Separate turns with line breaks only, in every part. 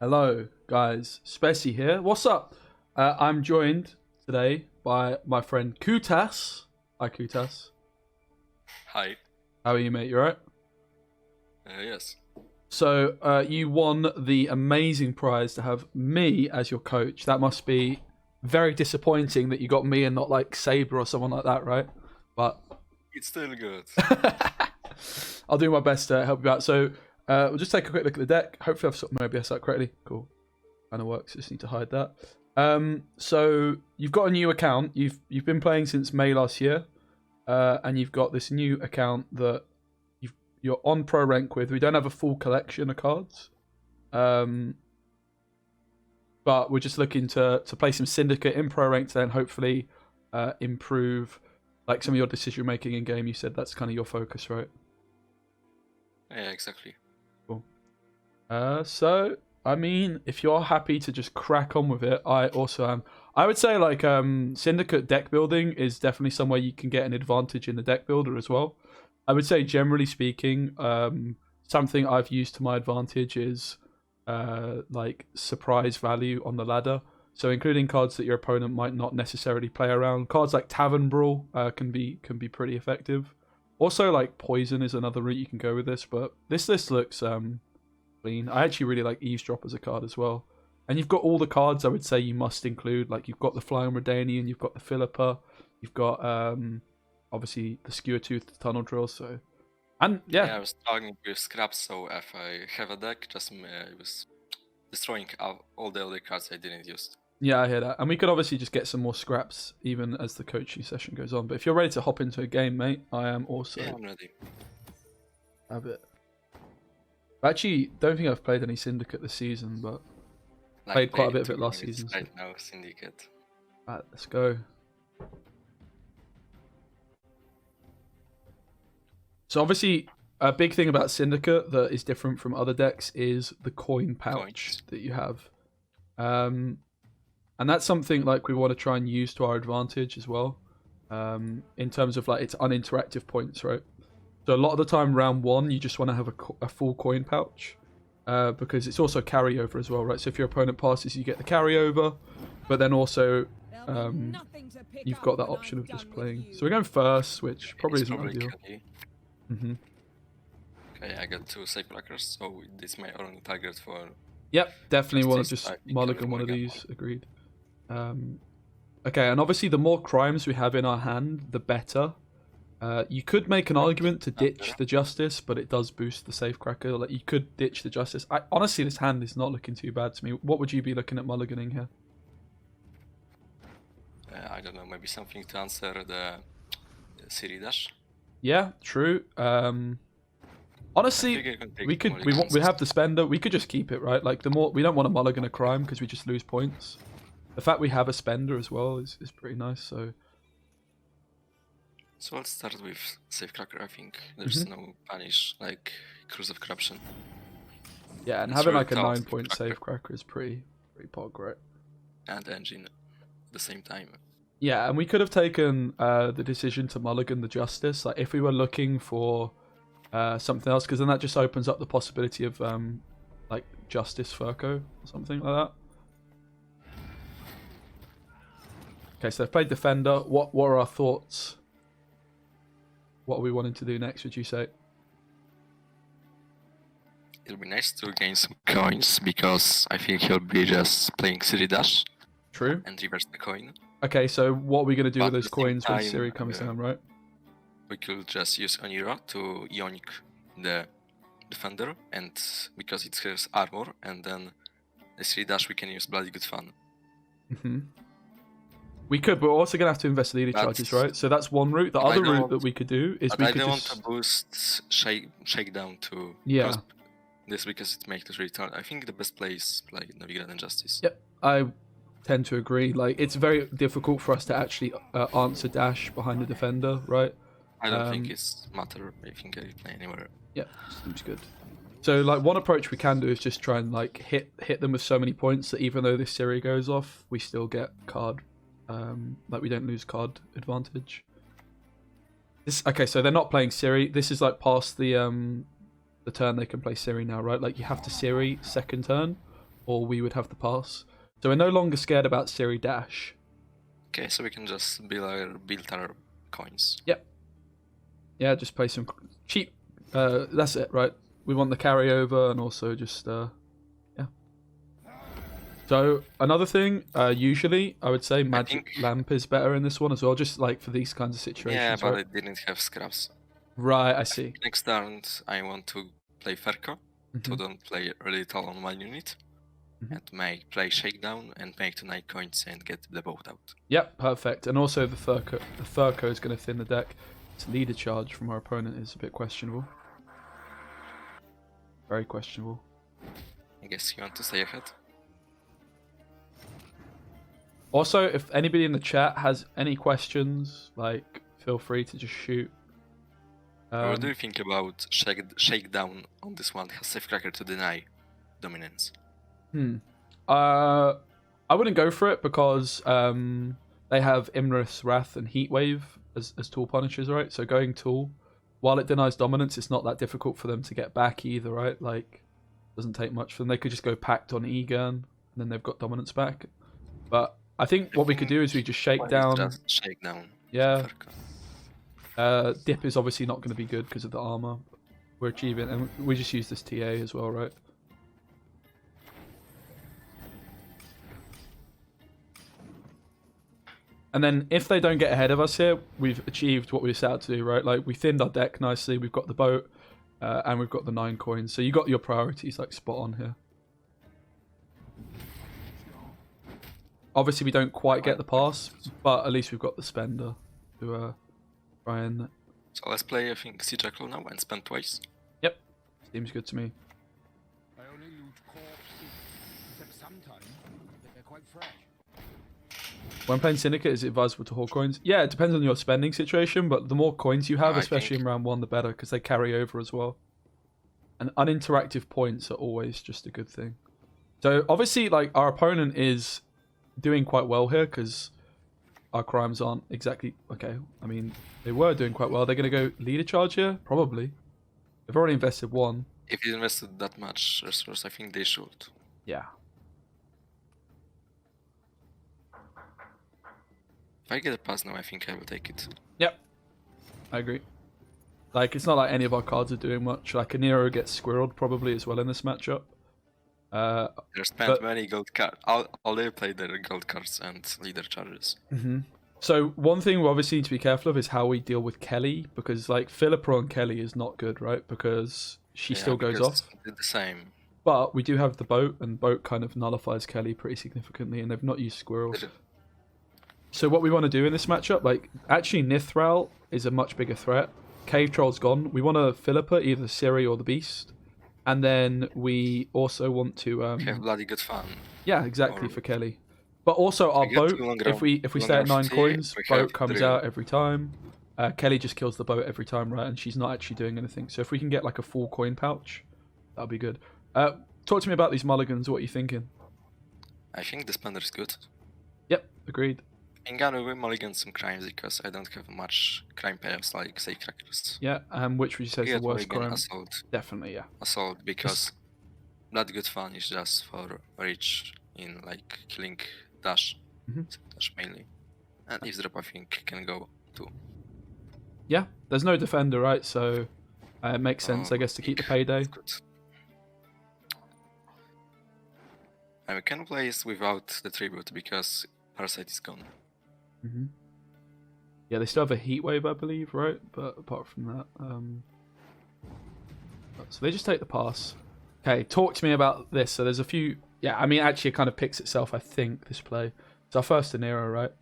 Hello, guys. Speci here. What's up? I'm joined today by my friend Kutas. Hi, Kutas.
Hi.
How are you, mate? You alright?
Yes.
So, you won the amazing prize to have me as your coach. That must be very disappointing that you got me and not like Saber or someone like that, right? But
It's still good.
I'll do my best to help you out. So, we'll just take a quick look at the deck. Hopefully I've set my OBS out correctly. Cool. Kind of works. Just need to hide that. So you've got a new account. You've been playing since May last year, and you've got this new account that you're on pro rank with. We don't have a full collection of cards, but we're just looking to play some Syndicate in pro rank to then hopefully improve like some of your decision making in game. You said that's kind of your focus, right?
Yeah, exactly.
Cool. So I mean, if you're happy to just crack on with it, I also am. I would say like Syndicate deck building is definitely somewhere you can get an advantage in the deck builder as well. I would say generally speaking, something I've used to my advantage is like surprise value on the ladder. So including cards that your opponent might not necessarily play around. Cards like Tavern Brawl can be pretty effective. Also like Poison is another route you can go with this, but this list looks clean. I actually really like Eavesdrop as a card as well. And you've got all the cards I would say you must include. Like you've got the Flying Redanian, you've got the Philippa, you've got obviously the Skewer Tooth Tunnel Drill. So, and yeah,
I was talking with scraps, so if I have a deck, just I was destroying all the other cards I didn't use.
yeah, I hear that. And we could obviously just get some more scraps even as the coaching session goes on. But if you're ready to hop into a game, mate, I am also.
Yeah, I'm ready.
Have it. I actually don't think I've played any Syndicate this season, but played quite a bit of it last season.
Right now, Syndicate.
Alright, let's go. So obviously, a big thing about Syndicate that is different from other decks is the coin pouch that you have. And that's something like we want to try and use to our advantage as well. In terms of like its uninteractive points, right? So a lot of the time, round one, you just want to have a full coin pouch. Because it's also carryover as well, right? So if your opponent passes, you get the carryover. But then also, you've got that option of just playing. So we're going first, which probably isn't ideal. Mm-hmm.
Okay, I got 2 safe blockers, so this is my only target for...
Yep, definitely want to just mulligan one of these, agreed. Okay, and obviously the more crimes we have in our hand, the better. You could make an argument to ditch the Justice, but it does boost the Safecracker. Like, you could ditch the Justice. Honestly, this hand is not looking too bad to me. What would you be looking at mulliganing here?
I don't know, maybe something to answer the Siri Dash?
Yeah, true. Honestly, we have the spender. We could just keep it, right? Like, the more we don't want to mulligan a crime because we just lose points. The fact we have a spender as well is pretty nice. So
let's start with Safecracker. I think there's no punish like Cruise of Corruption.
Yeah, and having like a 9-point Safecracker is pretty pog, right?
And Engine at the same time.
Yeah, and we could have taken the decision to mulligan the Justice, like if we were looking for something else, because then that just opens up the possibility of like Justice Furco or something like that. Okay, so they've played Defender. What are our thoughts? What are we wanting to do next, would you say?
It'll be nice to gain some coins, because I think he'll be just playing Siri Dash.
True.
And reverse the coin.
Okay, so what are we going to do with those coins when Siri comes down, right?
We could just use Onira to Ionic the Defender, and because it has armor, and then the Siri Dash we can use Bloody Good Fun. We
could, but we're also going to have to invest leader charges, right? So that's one route. The other route that we could do is we could just...
I don't want to boost Shakedown to this because it makes us return. I think the best play is like Navigator and Justice.
Yep, I tend to agree. Like, it's very difficult for us to actually answer dash behind the defender, right?
I don't think it's matter. I think I can play anywhere.
Yeah, seems good. So, like, one approach we can do is just try and like hit them with so many points that even though this Siri goes off, we still get card. Like, we don't lose card advantage. Okay, so they're not playing Siri. This is like past the turn they can play Siri now, right? Like, you have to Siri second turn, or we would have the pass. So we're no longer scared about Siri Dash.
Okay, so we can just build our coins.
Yep. Yeah, just play some cheap. That's it, right? We want the carryover and also just yeah. So another thing, usually I would say Magic Lamp is better in this one as well, just like for these kinds of situations.
Yeah, but
right?
I didn't have scraps.
Right, I see.
Next turn, I want to play Ferko, to don't play really tall on one unit, and play Shakedown and make 2 9 coins and get the boat out.
Yep, perfect. And also the Furco is going to thin the deck. Its leader charge from our opponent is a bit questionable. Very questionable.
I guess you want to stay ahead.
Also, if anybody in the chat has any questions, like, feel free to just shoot.
What do you think about Shakedown on this one? Has Safecracker to deny dominance?
I wouldn't go for it because they have Imris, Wrath, and Heatwave as tool punishers, right? So going tool, while it denies dominance, it's not that difficult for them to get back either, right? Like, doesn't take much for them. They could just go packed on Egan, and then they've got dominance back. But I think what we could do is we just shake down.
Just shake down.
Yeah. Dip is obviously not going to be good because of the armor we're achieving, and we just use this TA as well, right? And then if they don't get ahead of us here, we've achieved what we set out to do, right? Like, we thinned our deck nicely, we've got the boat, and we've got the 9 coins. So you got your priorities, like, spot on here. Obviously, we don't quite get the pass, but at least we've got the spender to try and...
So let's play, I think, Sea Jackal now and spend twice.
Yep, seems good to me.
I only loot corpses, except sometimes they're quite fresh.
When playing Syndicate, is it advisable to hold coins? Yeah, it depends on your spending situation, but the more coins you have, especially in round 1, the better, because they carry over as well. And uninteractive points are always just a good thing. So, obviously, like, our opponent is doing quite well here, because our crimes aren't exactly... Okay, I mean, they were doing quite well. They're going to go leader charge here? Probably. They've already invested 1.
If you invested that much resource, I think they should.
Yeah.
If I get a pass now, I think I will take it.
Yep. I agree. Like, it's not like any of our cards are doing much. Like, a Nero gets squirreled probably as well in this matchup.
They spent many gold cards. All they played their gold cards and leader charges.
So, one thing we obviously need to be careful of is how we deal with Kelly. Because, like, Philippa on Kelly is not good, right? Because she still goes off.
Did the same.
But we do have the boat, and boat kind of nullifies Kelly pretty significantly, and they've not used squirrels. So what we want to do in this matchup, like, actually Nithral is a much bigger threat. Cave Troll's gone. We want to Philippa, either Siri or the Beast. And then we also want to...
have bloody good fun.
Yeah, exactly, for Kelly. But also our boat, if we stay at 9 coins, boat comes out every time. Kelly just kills the boat every time, right? And she's not actually doing anything. So if we can get like a full coin pouch, that'll be good. Talk to me about these mulligans. What are you thinking?
I think the spender is good.
Yep, agreed.
I'm gonna mulligan some crimes because I don't have much crime payers like Safecrackers.
Yeah, which would you say is the worst crime?
Assault.
Definitely, yeah.
Assault, because bloody good fun is just for rich in like killing Dash. Dash mainly. And Eavesdrop I think can go too.
Yeah, there's no defender, right? So it makes sense, I guess, to keep the payday.
And we can play this without the tribute because Parasite is gone.
Yeah, they still have a Heatwave, I believe, right? But apart from that, so they just take the pass. Okay, talk to me about this. So there's a few... Yeah, I mean, actually it kind of picks itself, I think, this play. It's our first Nero, right?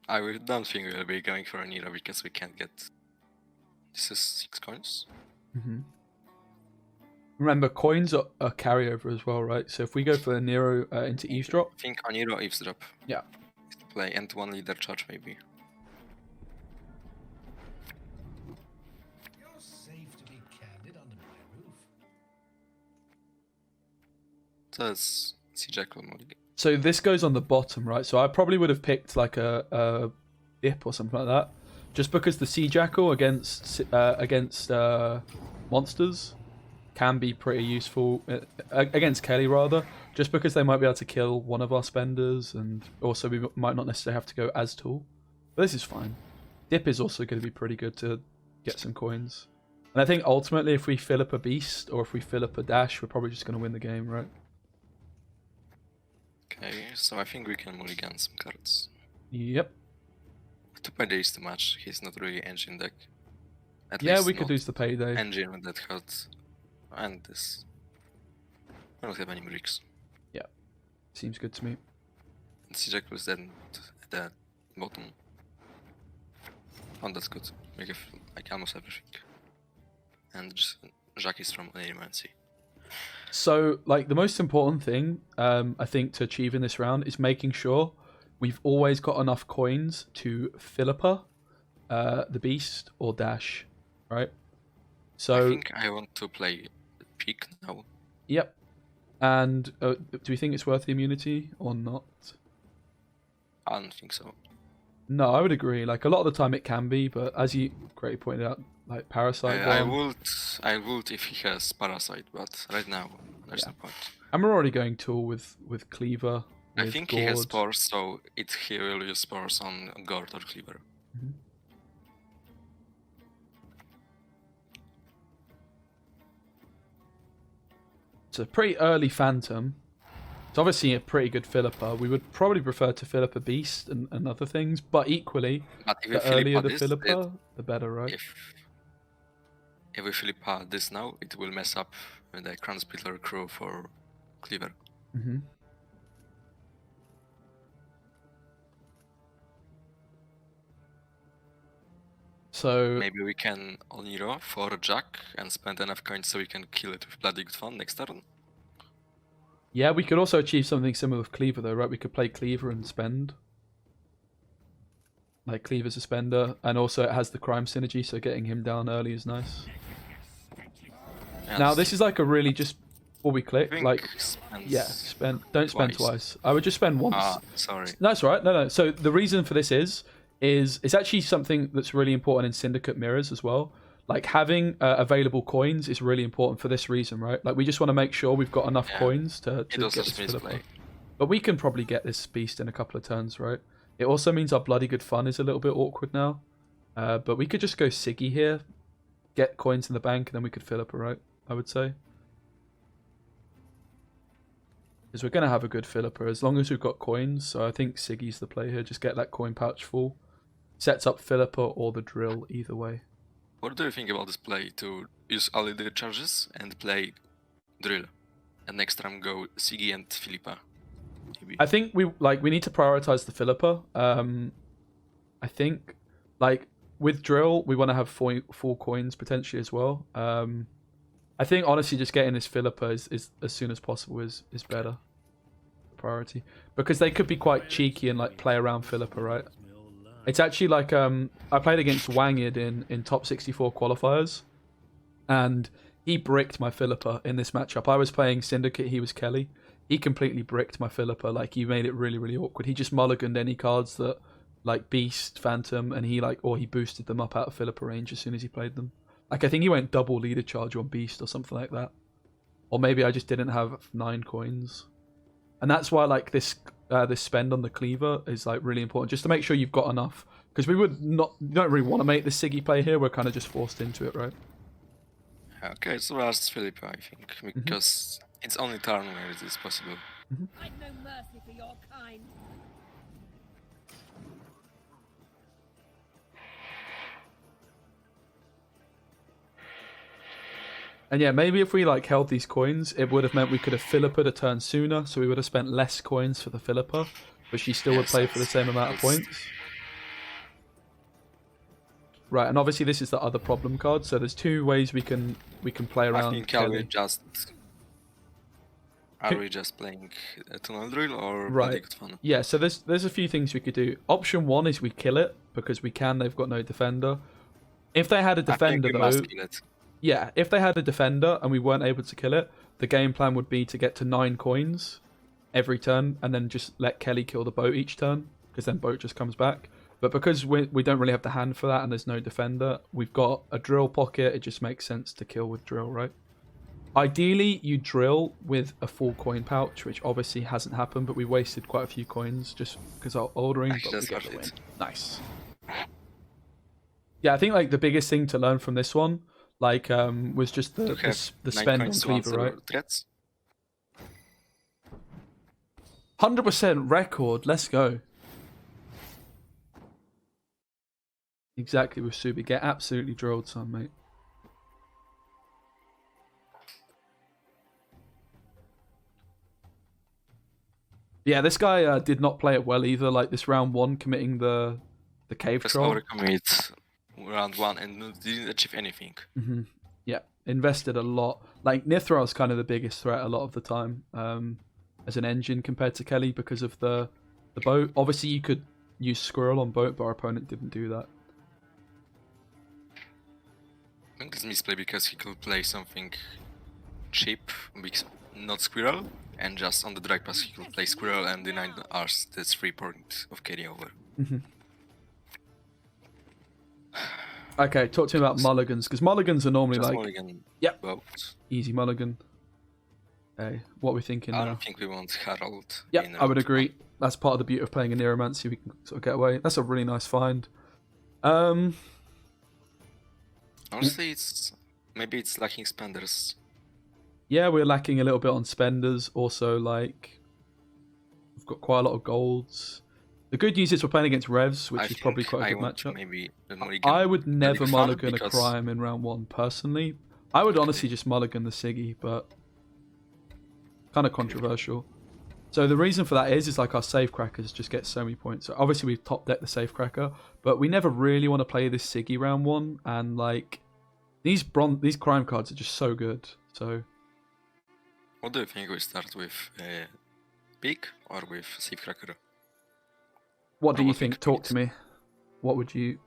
I don't think we'll be going for a Nero because we can't get... This is 6 coins?
Remember, coins are a carryover as well, right? So if we go for a Nero into Eavesdrop...
I think on Nero Eavesdrop.
Yeah.
Play and 1 leader charge maybe.
You're safe to be candid under my roof.
So it's Sea Jackal mulligan.
So this goes on the bottom, right? So I probably would have picked like a dip or something like that. Just because the Sea Jackal against monsters can be pretty useful against Kelly, rather, just because they might be able to kill one of our spenders, and also we might not necessarily have to go as tall. But this is fine. Dip is also going to be pretty good to get some coins. And I think ultimately if we fill up a beast or if we fill up a dash, we're probably just going to win the game, right?
Okay, so I think we can mulligan some cards.
Yep.
To pay days too much, he's not really engine deck. At
Yeah,
least
we could
not
use the payday.
engine with that card. And this. I don't have any bricks.
Yeah, seems good to me.
And Jack was then at the bottom. Oh, that's good. We have like almost everything. And just Jack is from Animancy.
So, like, the most important thing, I think, to achieve in this round is making sure we've always got enough coins to Philippa, the Beast, or Dash, right? So,
I think I want to play Peak now.
yep. And do we think it's worth the immunity or not?
I don't think so.
No, I would agree. Like, a lot of the time it can be, but as you greatly pointed out, like, Parasite
I
one-
would if he has Parasite, but right now there's no point.
And we're already going tool with Cleaver.
I
with
think he has
Gord.
spores, so he will use spores on Gord or Cleaver.
It's a pretty early Phantom. It's obviously a pretty good Philippa. We would probably prefer to fill up a Beast and other things, but equally,
But if we
the earlier
Philippa
the
this,
Philippa, the better, right?
if we Philippa this now, it will mess up the Crown Splitter crew for Cleaver.
Mm-hmm. So
Maybe we can Oniro for Jack and spend enough coins so we can kill it with Bloody Good Fun next turn.
yeah, we could also achieve something similar with Cleaver, though, right? We could play Cleaver and spend. Like, Cleaver's a spender, and also it has the crime synergy, so getting him down early is nice.
And
Now, this is like a really just before we
I
click,
think
like,
spends
yeah, don't spend twice. I would just spend once.
Ah, sorry.
No, that's all right. No. So the reason for this is it's actually something that's really important in Syndicate mirrors as well. Like, having available coins is really important for this reason, right? Like, we just want to make sure we've got enough
Yeah.
coins to
It
get
also
this
means
Philippa.
play.
But we can probably get this beast in a couple of turns, right? It also means our Bloody Good Fun is a little bit awkward now. But we could just go Siggy here, get coins in the bank, and then we could fill up, right? I would say. Because we're going to have a good Philippa as long as we've got coins. So I think Siggy's the play here. Just get that coin pouch full. Sets up Philippa or the drill either way.
What do you think about this play to use only the charges and play Drill? And next time go Siggy and Philippa? Maybe.
I think we need to prioritize the Philippa. I think like with drill we want to have four coins potentially as well. I think honestly just getting this Philippa is as soon as possible is better priority, because they could be quite cheeky and like play around Philippa, right? It's actually like I played against Wanged in top 64 qualifiers, and he bricked my Philippa in this matchup. I was playing Syndicate, he was Kelly. He completely bricked my Philippa. Like, he made it really, really awkward. He just mulliganed any cards that, like, Beast, Phantom, and he boosted them up out of Philippa range as soon as he played them. Like, I think he went double leader charge on Beast or something like that. Or maybe I just didn't have 9 coins. And that's why, like, this spend on the Cleaver is, like, really important. Just to make sure you've got enough. Because we don't really want to make the Siggy play here. We're kind of just forced into it, right?
Okay, so that's Philippa, I think, because it's only turn where it is possible.
I've no mercy for your kind.
And yeah, maybe if we like held these coins, it would have meant we could have Philippa a turn sooner, so we would have spent less coins for the Philippa, but she still would
Yes,
play for the same amount of points. Right, and obviously this is the other problem card, so there's 2 ways we can play
I
around
think
Kelly.
are we just playing Tunnel Drill or
Right.
Bloody Good Fun?
Yeah, so there's a few things we could do. Option 1 is we kill it, because we can, they've got no defender. If they had a defender
I think we
though,
must kill it.
yeah, if they had a defender and we weren't able to kill it, the game plan would be to get to 9 coins every turn and then just let Kelly kill the boat each turn, because then boat just comes back. But because we don't really have the hand for that and there's no defender, we've got a drill pocket. It just makes sense to kill with drill, right? Ideally, you drill with a full coin pouch, which obviously hasn't happened, but we wasted quite a few coins just because our ordering,
Actually,
but we
that's
get the
worth
win.
it.
Nice. Yeah, I think like the biggest thing to learn from this one, like, was just the
Nine
spend on
coins to
Cleaver,
answer
right?
threats.
100% record. Let's go. Exactly with Subi. Get absolutely drilled, son, mate. Yeah, this guy did not play it well either. Like this round 1, committing the cave
Just
troll.
overcommit round 1 and didn't achieve anything.
Yeah, invested a lot. Like Nithra is kind of the biggest threat a lot of the time as an engine compared to Kelly because of the boat. Obviously, you could use Squirrel on boat, but our opponent didn't do that.
I think it's misplay because he could play something cheap, not Squirrel, and just on the drag pass he could play Squirrel and deny us the 3 point of carry over.
Okay, talk to me about mulligans, because mulligans are normally
Just
like
mulligan
yep.
both.
Easy mulligan. Hey, what are we thinking
I
now?
don't think we want Harold.
Yeah,
in
I would
round
agree.
1.
That's part of the beauty of playing a Neuromancy. We can sort of get away. That's a really nice find.
Honestly, maybe it's lacking spenders.
Yeah, we're lacking a little bit on spenders. Also, like, we've got quite a lot of golds. The good news is we're playing against Revs, which is probably quite a good matchup.
Maybe the mulligan
I would never
fun
mulligan a
because-
crime in round 1, personally. I would honestly just mulligan the Siggy, but kind of controversial. So the reason for that is like our safecrackers just get so many points. So obviously we've top decked the safecracker, but we never really want to play this Siggy round 1, and like these crime cards are just so good. So
What do you think we start with? Pig or with Safecracker?
what do
Or
you
what we
think?
could
Talk to
use.
me. What would you...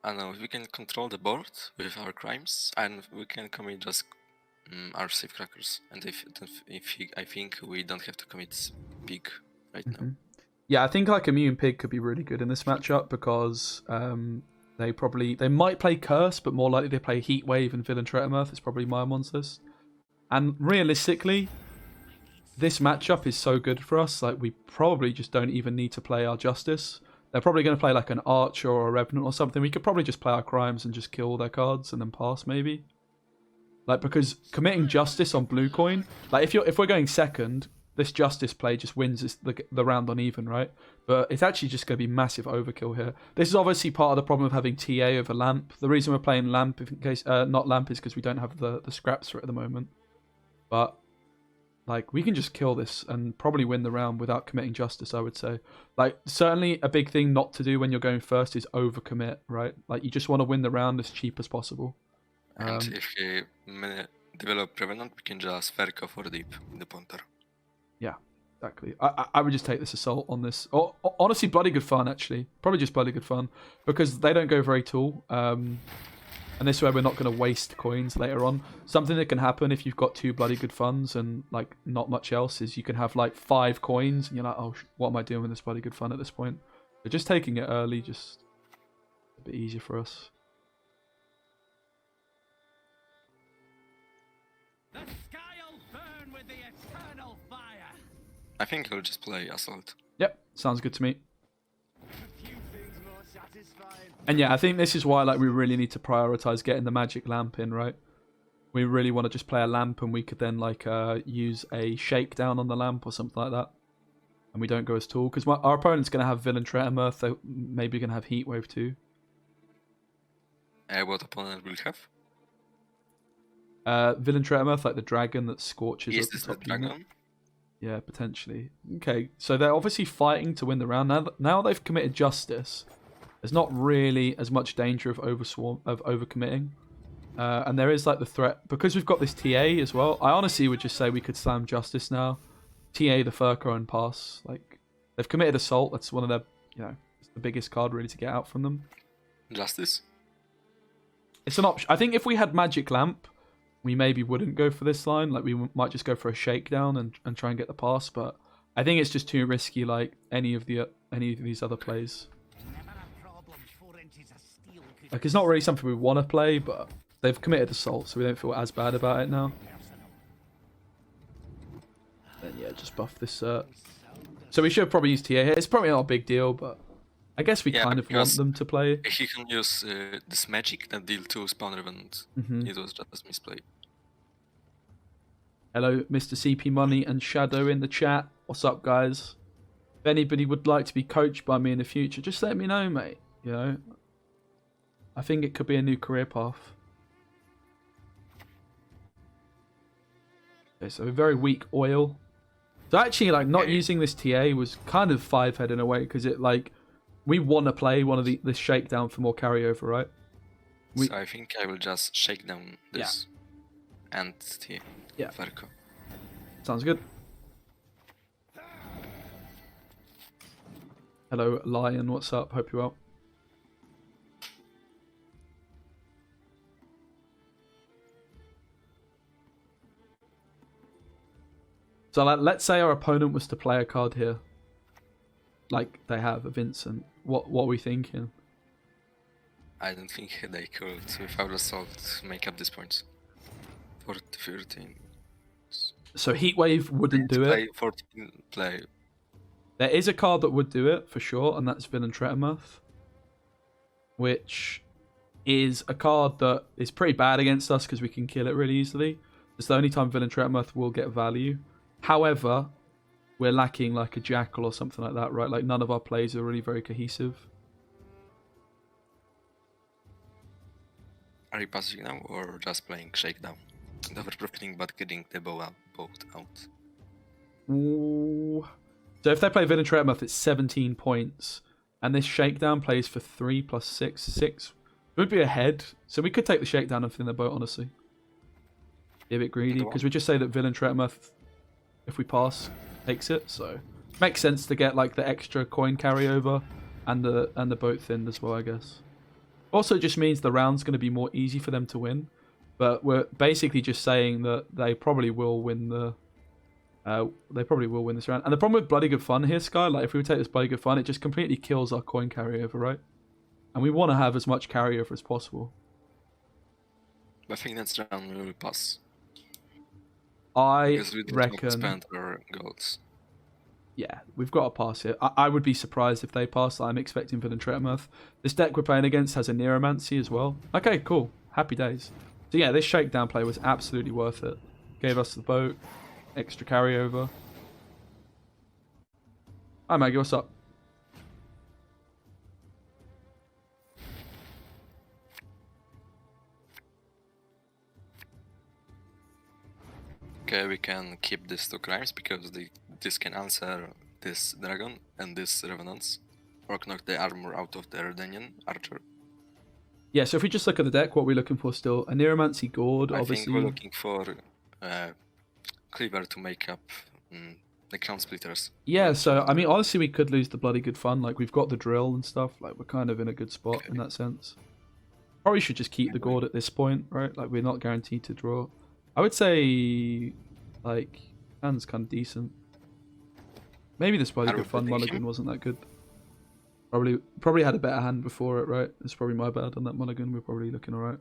I don't know, if we can control the board with our crimes, and we can commit just our Safecrackers. And I think we don't have to commit Pig right now.
Yeah, I think like Immune Pig could be really good in this matchup because they might play Curse, but more likely they play Heat Wave and Villain Tretamurth. It's probably my monsters. And realistically, this matchup is so good for us. Like we probably just don't even need to play our Justice. They're probably going to play like an Archer or a Revenant or something. We could probably just play our crimes and just kill all their cards and then pass maybe. Like because committing Justice on blue coin, like if we're going second, this Justice play just wins the round on even, right? But it's actually just going to be massive overkill here. This is obviously part of the problem of having TA over Lamp. The reason we're playing Lamp, in case not Lamp, is because we don't have the scraps for it at the moment. But like we can just kill this and probably win the round without committing Justice, I would say. Like certainly a big thing not to do when you're going first is overcommit, right? Like you just want to win the round as cheap as possible.
And if we develop Revenant, we can just Verka for deep in the punter.
Yeah, exactly. I would just take this assault on this. Or honestly, bloody good fun actually. Probably just bloody good fun because they don't go very tall. And this way we're not going to waste coins later on. Something that can happen if you've got 2 bloody good funds and like not much else is you can have like 5 coins and you're like, oh, what am I doing with this bloody good fun at this point? So just taking it early, just a bit easier for us.
The sky'll burn with the eternal fire.
I think I'll just play Assault.
Yep, sounds good to me.
Few things more satisfying.
And yeah, I think this is why like we really need to prioritize getting the magic lamp in, right? We really want to just play a lamp and we could then like use a shakedown on the lamp or something like that. And we don't go as tall because our opponent's going to have Villain Tretamurth. They're maybe going to have Heatwave too.
What opponent will have?
Villain Tretamurth, like the dragon that scorches
Is
up
this
the
the
top unit.
dragon?
Yeah, potentially. Okay, so they're obviously fighting to win the round. Now they've committed Justice. There's not really as much danger of overcommitting. And there is like the threat because we've got this TA as well. I honestly would just say we could slam Justice now. TA the Furco and pass. Like they've committed Assault. That's one of their, it's the biggest card really to get out from them.
Justice?
It's an option. I think if we had Magic Lamp, we maybe wouldn't go for this line. Like we might just go for a shakedown and try and get the pass. But I think it's just too risky. Like any of these other plays. Like, it's not really something we want to play, but they've committed assault, so we don't feel as bad about it now. Then yeah, just buff this cert. So we should probably use TA here. It's probably not a big deal, but I guess we kind of want them to play.
He can use this magic that deal 2 spawn revenant. It was just misplay.
Hello, Mr. CP Money and Shadow in the chat. What's up, guys? If anybody would like to be coached by me in the future, just let me know, mate. You know, I think it could be a new career path. Okay, so a very weak oil. So actually, like, not using this TA was kind of 5-head in a way, because it, like, we want to play one of this shakedown for more carryover, right?
So I think I will just shake down this and the Verco.
Sounds good. Hello, Lion. What's up? Hope you're well. So let's say our opponent was to play a card here, like they have a Vincent. What are we thinking?
I don't think they could, without assault, make up this point. 13.
So Heatwave wouldn't do it.
14 play.
There is a card that would do it for sure, and that's Villain Tretamurth, which is a card that is pretty bad against us because we can kill it really easily. It's the only time Villain Tretamurth will get value. However, we're lacking like a Jackal or something like that, right? Like none of our plays are really very cohesive.
Are you passing now or just playing Shakedown? Never profiting but getting the boat out.
Ooh. So if they play Villain Tretamurth, it's 17 points. And this Shakedown plays for 3 plus 6. 6 would be ahead. So we could take the Shakedown and fill in the boat, honestly. Be a bit greedy, because we just say that Villain Tretamurth, if we pass, takes it. So makes sense to get like the extra coin carryover and the boat thinned as well, I guess. Also just means the round's going to be more easy for them to win. But we're basically just saying that they probably will win the... this round. And the problem with Bloody Good Fun here, Sky, like if we would take this Bloody Good Fun, it just completely kills our coin carryover, right? And we want to have as much carryover as possible.
I think that's the round we will pass.
I
because we
reckon...
spend our golds.
Yeah, we've got to pass it. I would be surprised if they pass. I'm expecting Villain Tretamurth. This deck we're playing against has a Neuromancy as well. Okay, cool. Happy days. So yeah, this Shakedown play was absolutely worth it. Gave us the boat, extra carryover. Hi Maggie, what's up?
Okay, we can keep these 2 crimes because this can answer this dragon and this revenants, or knock the armor out of the Redanian archer.
Yeah, so if we just look at the deck, what we're looking for still? A Neuromancy Gourd,
I
obviously.
think we're looking for Cleaver to make up the Crown Splitters.
Yeah, so, I mean, honestly, we could lose the Bloody Good Fun. Like, we've got the drill and stuff. Like, we're kind of in a good spot in that sense. Probably should just keep the Gourd at this point, right? Like, we're not guaranteed to draw. I would say, like, hand's kind of decent. Maybe this Bloody Good Fun mulligan wasn't that good. Probably had a better hand before it, right? It's probably my bad on that mulligan. We're probably looking alright.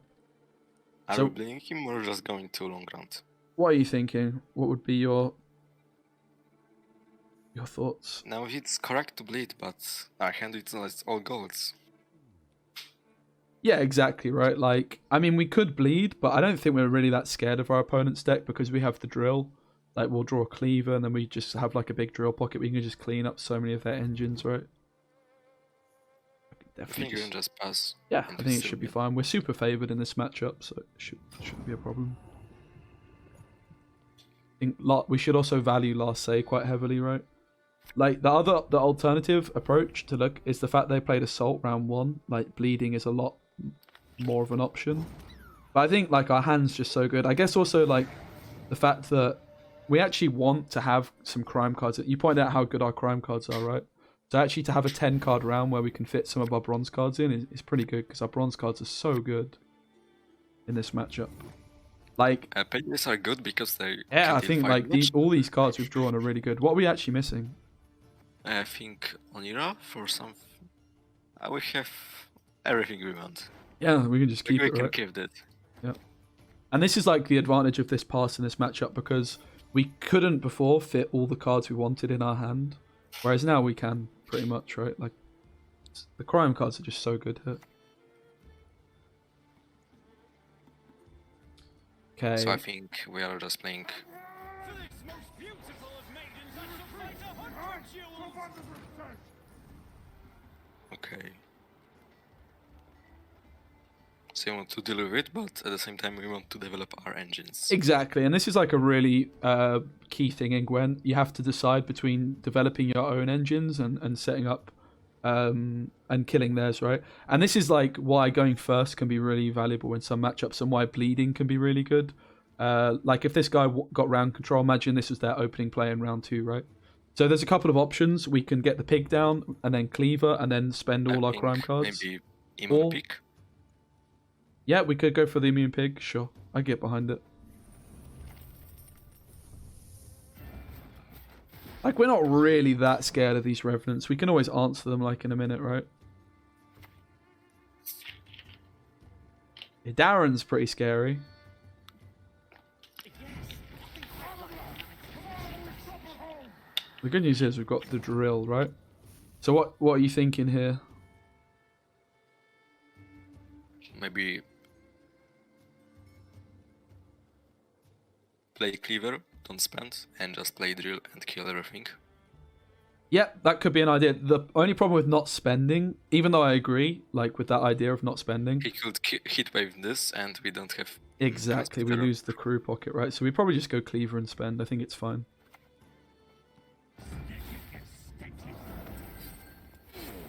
Are we playing him or just going too long round?
What are you thinking? What would be your thoughts?
Now it's correct to bleed, but our hand is all golds.
Yeah, exactly, right? Like, I mean, we could bleed, but I don't think we're really that scared of our opponent's deck because we have the drill. Like, we'll draw a Cleaver and then we just have like a big drill pocket. We can just clean up so many of their engines, right?
Definitely. I think just pass.
Yeah, I think it should be fine. We're super favoured in this matchup, so it shouldn't be a problem. I think we should also value last say quite heavily, right? Like the alternative approach to look is the fact they played Assault round 1. Like bleeding is a lot more of an option. But I think like our hand's just so good. I guess also like the fact that we actually want to have some crime cards. You pointed out how good our crime cards are, right? So actually to have a 10 card round where we can fit some of our bronze cards in is pretty good because our bronze cards are so good in this matchup. Like
pages are good because they...
Yeah, I think like all these cards we've drawn are really good. What are we actually missing?
I think Onira for some... we have everything we want.
Yeah, we can just keep
we
it,
can
right?
keep that.
And this is like the advantage of this pass in this matchup because we couldn't before fit all the cards we wanted in our hand, whereas now we can pretty much, right? Like the crime cards are just so good here. Okay.
So I think we are just playing.
For this most beautiful of maidens, I shall fight 100 duels!
Okay. So you want to deal with it, but at the same time we want to develop our engines.
Exactly, and this is like a really key thing in Gwent. You have to decide between developing your own engines and setting up and killing theirs, right? And this is like why going first can be really valuable in some matchups, and why bleeding can be really good. Like if this guy got round control, imagine this was their opening play in round 2, right? So there's a couple of options. We can get the pig down and then cleaver and then spend all our
think
crime cards.
Maybe immune
Or-
pick.
Yeah, we could go for the immune pig. Sure, I get behind it. Like, we're not really that scared of these revenants. We can always answer them, like, in a minute, right? Yeah, Darren's pretty scary. The good news is we've got the drill, right? So what are you thinking here?
Maybe play cleaver, don't spend, and just play drill and kill everything.
Yeah, that could be an idea. The only problem with not spending, even though I agree, like, with that idea of not spending,
He could hit wave this, and we don't have.
exactly, we
transporter.
lose the crew pocket, right? So we probably just go cleaver and spend. I think it's fine.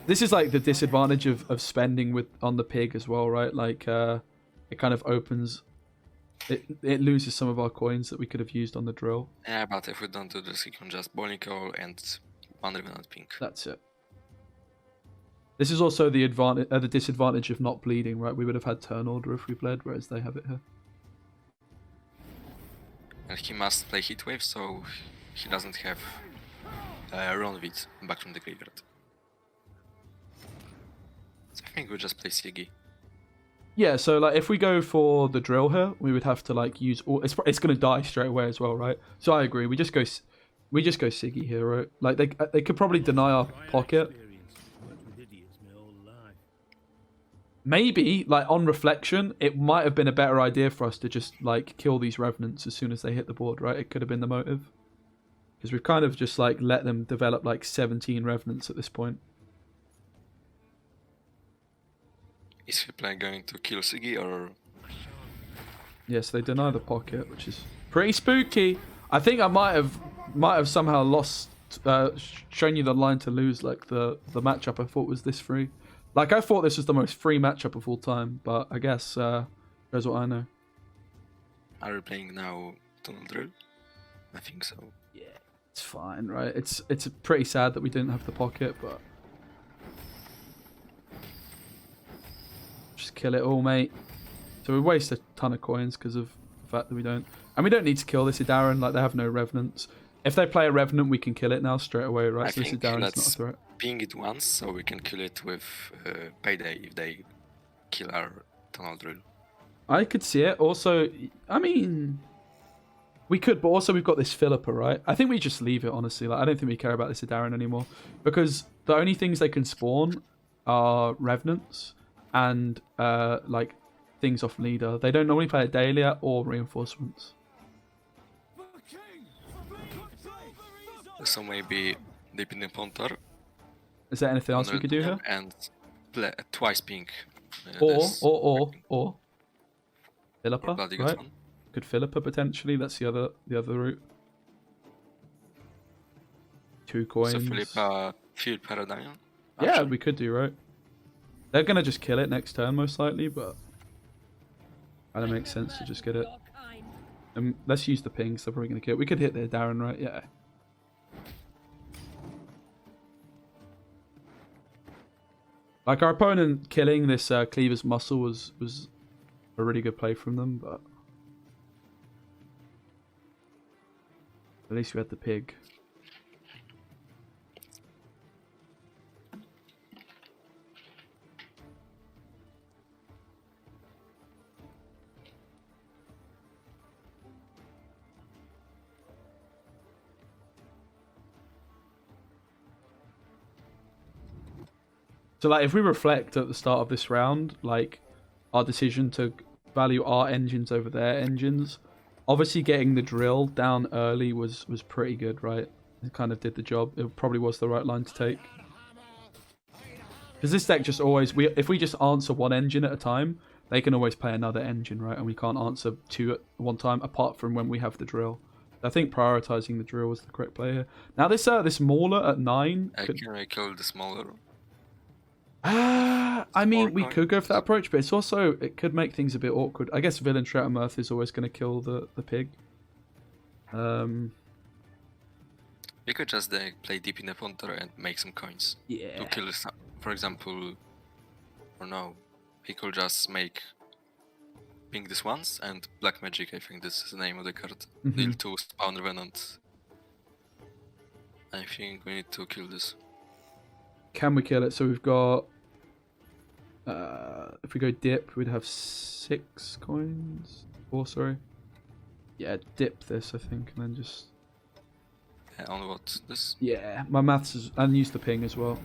This is like the disadvantage of spending with on the pig as well, right? Like it kind of opens, it loses some of our coins that we could have used on the drill.
Yeah, but if we don't do this, we can just bowling call and one revenant pink.
That's it. This is also the advantage, the disadvantage of not bleeding, right? We would have had turn order if we bled, whereas they have it here.
And he must play hit wave, so he doesn't have run with back from the graveyard. So I think we just play Sigi.
Yeah, so like if we go for the drill here, we would have to like use all. It's going to die straight away as well, right? So I agree. We just go Siggy here, right? Like they could probably deny our pocket. Maybe like on reflection, it might have been a better idea for us to just like kill these revenants as soon as they hit the board, right? It could have been the motive because we've kind of just like let them develop like 17 revenants at this point.
Is he going to kill Sigi or?
Yes, they deny the pocket, which is pretty spooky. I think I might have somehow lost, shown you the line to lose, like the matchup I thought was this free. Like I thought this was the most free matchup of all time, but I guess here's what I know.
Are we playing now Tunnel Drill? I think so.
Yeah, it's fine, right? It's pretty sad that we didn't have the pocket, but just kill it all, mate. So we waste a ton of coins because of the fact that we don't. And we don't need to kill this Idaran, like they have no revenants. If they play a revenant, we can kill it now straight away, right?
I
So this
think
Idaran's not a
let's
threat.
ping it once so we can kill it with Payday if they kill our Tunnel Drill.
I could see it. Also, I mean, we could, but also we've got this Philippa, right? I think we just leave it, honestly. Like, I don't think we care about this Idaran anymore. Because the only things they can spawn are revenants and, like, things off leader. They don't normally play a Dahlia or reinforcements.
So maybe Deepin Pontar.
Is there anything else we could do here?
And play twice ping.
Or Philippa,
Bloody
right?
One.
Could Philippa potentially? That's the other route. 2 coins.
So Philippa Field Paradigm.
Yeah, we could do, right? They're gonna just kill it next turn most likely, but kind of makes sense to just get it.
Your kind.
Let's use the pings. They're probably gonna kill it. We could hit there, Darren, right? Yeah. Like our opponent killing this Cleaver's muscle was a really good play from them, but at least we had the pig. So like if we reflect at the start of this round, like our decision to value our engines over their engines, obviously getting the drill down early was pretty good, right? It kind of did the job. It probably was the right line to take. Because this deck just always, if we just answer one engine at a time, they can always play another engine, right? And we can't answer two at one time, apart from when we have the drill. I think prioritizing the drill was the correct play here. Now this Mauler at 9.
Can I kill the smaller?
I mean, we
Coins?
could go for that approach, but it's also, it could make things a bit awkward. I guess Villain Shrettermirth is always going to kill the pig.
We could just play deep in the punter and make some coins.
Yeah.
To kill some, for example, or no, we could just make ping this once and black magic. I think this is the name of the card. Deal 2 spawn revenant. I think we need to kill this.
Can we kill it? So we've got... if we go dip, we'd have 6 coins. 4, sorry. Yeah, dip this, I think, and then just...
On what? This?
Yeah, my maths is... And use the ping as well.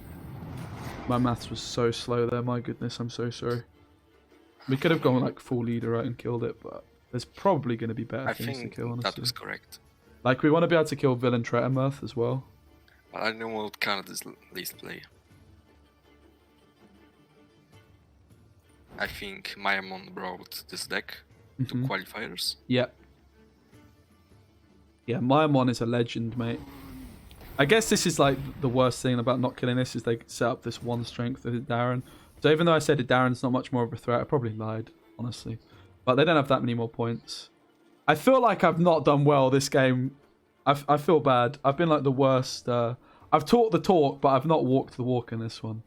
My maths was so slow there, my goodness, I'm so sorry. We could have gone like full leader right and killed it, but there's probably going to be better
I
things to
think
kill, honestly.
that was correct.
Like, we want to be able to kill Villain Shrettermirth as well.
But I know what card is least play. I think Mayamon brought this deck to qualifiers.
Yeah. Yeah, Mayamon is a legend, mate. I guess this is like the worst thing about not killing this is they set up this one strength with Darren. So even though I said Darren's not much more of a threat, I probably lied, honestly. But they don't have that many more points. I feel like I've not done well this game. I feel bad. I've been like the worst. I've talked the talk, but I've not walked the walk in this one.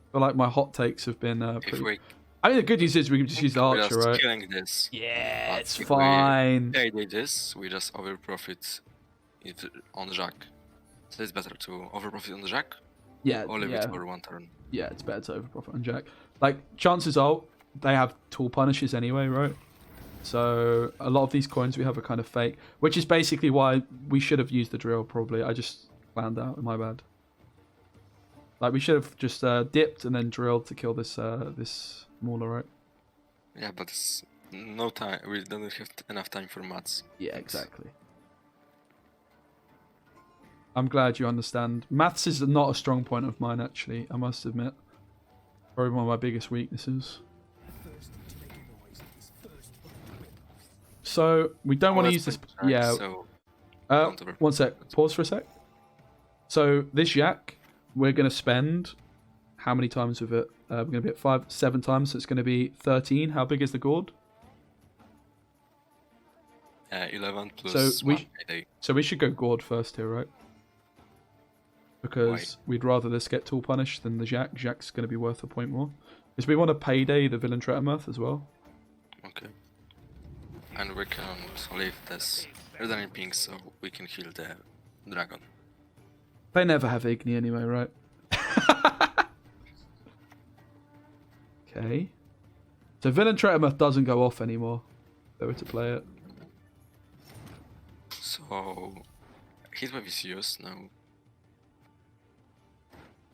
I feel like my hot takes have been pretty... I mean, the good news is we can just use the Archer,
just
right?
killing this.
Yeah,
But
it's
if
fine.
They did this, we just overprofit it on Jack. So it's better to overprofit on the Jack
Yeah,
or leave
yeah.
it for one turn.
Yeah, it's better to overprofit on Jack. Like, chances are they have tool punishes anyway, right? So a lot of these coins we have are kind of fake, which is basically why we should have used the drill, probably. I just planned out, my bad. Like, we should have just dipped and then drilled to kill this this Mauler, right?
Yeah, but it's no time. We don't have enough time for mats.
Yeah, exactly. I'm glad you understand. Maths is not a strong point of mine, actually, I must admit. Probably one of my biggest weaknesses. So, we don't want to use this... Yeah.
So
One sec. Pause for a sec. So, this Yak, we're going to spend... How many times with it? We're going to be at 7 times, so it's going to be 13. How big is the gourd?
11 plus
So
1 payday.
So we should go gourd first here, right? Because we'd rather this get tool punished than the Jack. Jack's going to be worth a point more. Because we want to payday the Villain Shrettermirth as well.
Okay. And we can leave this redden in pink so we can heal the dragon.
They never have Igni anyway, right? Okay. So Villain Shrettermirth doesn't go off anymore. If they were to play it.
So his wave is used now.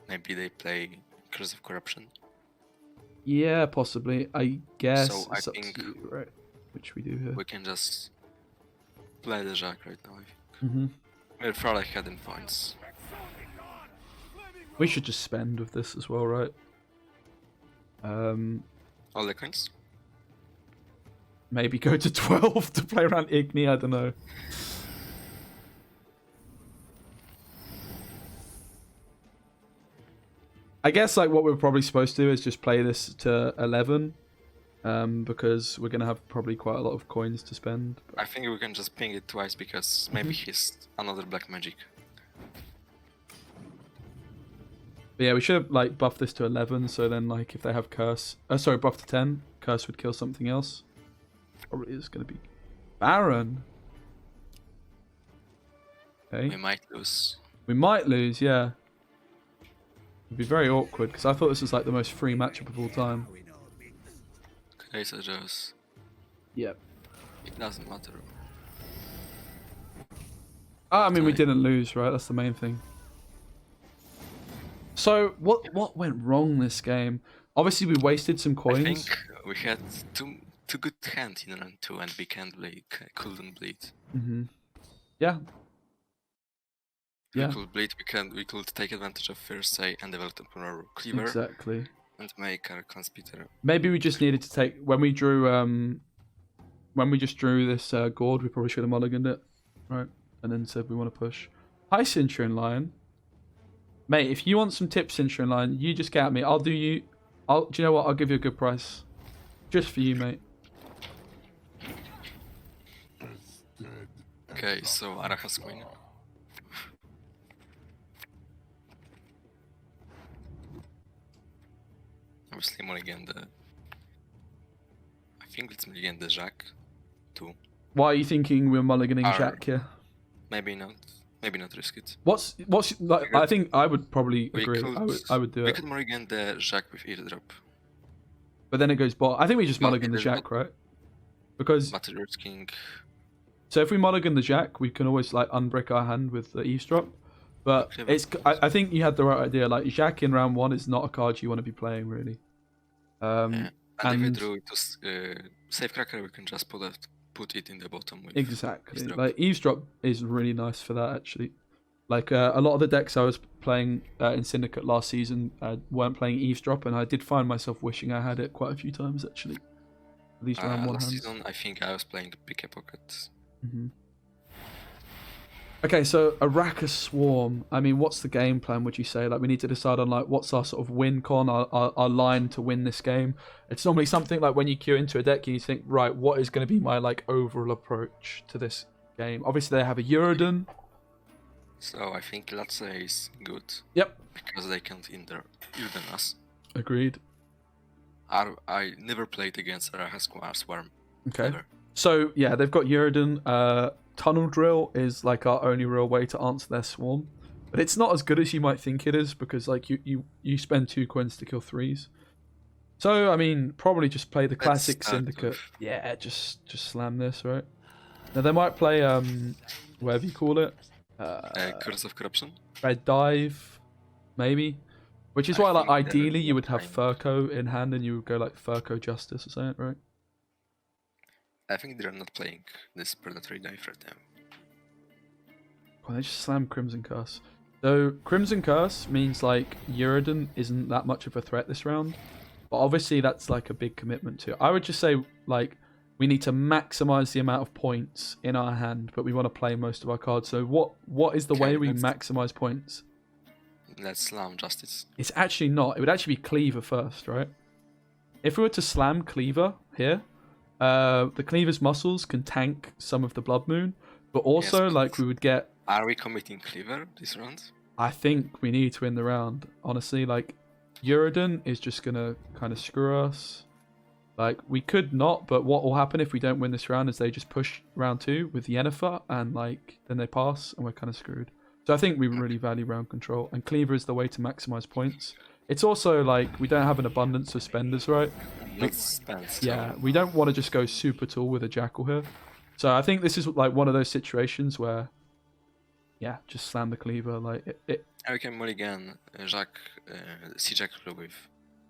Maybe they play Curse of Corruption.
Yeah, possibly. I guess
So I
it's up to
think
you, right? Which we do here.
we can just play the Jack right now. I think. We're far ahead in points.
We should just spend with this as well, right?
All the coins?
Maybe go to 12 to play around Igni, I don't know. I guess like what we're probably supposed to do is just play this to 11. Because we're going to have probably quite a lot of coins to spend.
I think we can just ping it twice because maybe he's another black magic.
But yeah, we should have like buffed this to 11, so then like if they have curse, sorry, buff to 10, curse would kill something else. Probably is going to be Baron. Okay.
We might lose.
We might lose, yeah. It'd be very awkward because I thought this was like the most free matchup of all time.
Okay, so just
Yep.
it doesn't matter.
I mean, we didn't lose, right? That's the main thing. So what went wrong this game? Obviously, we wasted some
I
coins.
think we had too good hand in round 2 and we couldn't bleed.
Yeah.
If
Yeah.
we could bleed, we could take advantage of first say and develop our cleaver
Exactly.
and make our clans better.
Maybe we just needed to take when we just drew this gourd, we probably should have mulliganed it, right? And then said we want to push. Hi, Cinturon Lion. Mate, if you want some tips, Cinturon Lion, you just get at me. I'll do you. Do you know what? I'll give you a good price, just for you, mate.
Okay, so Arachas Queen. Obviously, mulligan the. I think let's mulligan the Jack, too.
Why are you thinking we're mulliganing
Our-
Jack here?
Maybe not. Maybe not risk it.
What's like? I think I would probably
We
agree. I would do
We
it.
could mulligan the Jack with eardrop,
But then it goes bot. I think we just
Not
mulligan the
either,
Jack, right? Because
but risking.
so if we mulligan the Jack, we can always like unbrick our hand with the eavesdrop. But
Okay,
it's I think you had the right idea. Like Jack in round 1 is not a card you want to be playing really.
Yeah. And if we
and-
drew it to Safecracker, we can just put it in the bottom with
Exactly.
eavesdrop.
Like eavesdrop is really nice for that actually. Like a lot of the decks I was playing in Syndicate last season weren't playing eavesdrop, and I did find myself wishing I had it quite a few times actually. At least round 1
last
hands.
season, I think I was playing Pick a Pocket.
Okay, so Arachas Swarm. I mean, what's the game plan? Would you say? Like, we need to decide on like what's our sort of win con, our line to win this game. It's normally something like when you queue into a deck, you think, right, what is going to be my like overall approach to this game? Obviously, they have a Uridon.
So I think Latse is good
Yep,
because they can't hinder us.
agreed.
I never played against Arachas Swarm.
Okay.
Ever.
So yeah, they've got Uridon. Tunnel Drill is like our only real way to answer their swarm, but it's not as good as you might think it is because like you spend 2 coins to kill 3s. So I mean, probably just play the classic
start
Syndicate.
with-
Yeah, just slam this, right? Now they might play whatever you call it,
Curse of Corruption.
Red Dive, maybe. Which is
I
why like
think they're
ideally you would have
fine.
Furco in hand and you would go like Furco Justice or something, right?
I think they're not playing this predatory dive for them.
Well, they just slam Crimson Curse. So Crimson Curse means like Uridon isn't that much of a threat this round, but obviously that's like a big commitment to. I would just say like we need to maximize the amount of points in our hand, but we want to play most of our cards. So what is the way
Okay,
we
let's-
maximize points?
Let's slam Justice.
It's actually not. It would actually be Cleaver first, right? If we were to slam Cleaver here, the Cleaver's muscles can tank some of the Blood Moon, but also
but-
like we would get.
Are we committing Cleaver this round?
I think we need to win the round. Honestly, like Uridon is just gonna kind of screw us. Like we could not, but what will happen if we don't win this round is they just push round 2 with Yennefer and like then they pass and we're kind of screwed. So I think we really value round control, and Cleaver is the way to maximize points. It's also like we don't have an abundance of spenders, right?
Let's spend. So
Yeah, we don't want to just go super tall with a Jackal here. So I think this is like one of those situations where, yeah, just slam the Cleaver. Like it
we can mulligan Jack, see Jack with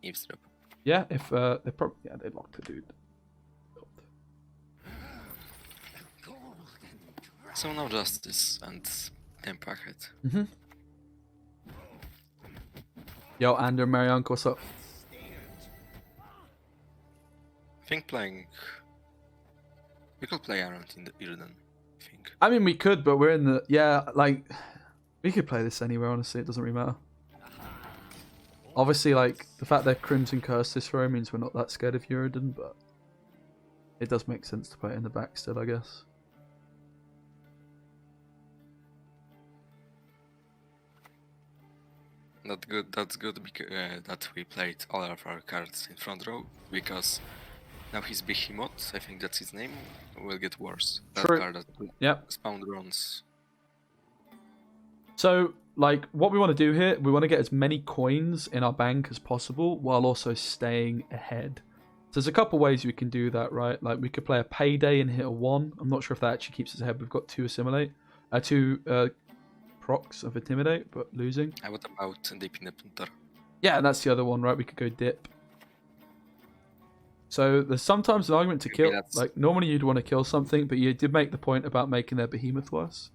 eavesdrop.
yeah, if they probably they locked the dude.
So now Justice and tempo ahead.
Yo, Ander, Marianne, what's up?
I think playing. We could play around in the Irden. I think.
I mean, we could, but we're in the like we could play this anywhere. Honestly, it doesn't really matter. Obviously, like the fact they're Crimson Curse this row means we're not that scared of Uridon, but it does make sense to play it in the back still, I guess.
That's good because that we played all of our cards in front row because now his Behemoth, I think that's his name, will get worse. That
True.
card that will
Yep.
spawn drones.
So, like, what we want to do here, we want to get as many coins in our bank as possible while also staying ahead. So there's a couple ways we can do that, right? Like, we could play a Payday and hit a 1. I'm not sure if that actually keeps us ahead. We've got 2 Assimilate. 2 procs of Intimidate, but losing.
And what about Deep in the Punter?
Yeah, and that's the other one, right? We could go dip. So there's sometimes an argument to
Maybe
kill.
that's-
Like normally you'd want to kill something, but you did make the point about making their behemoth worse.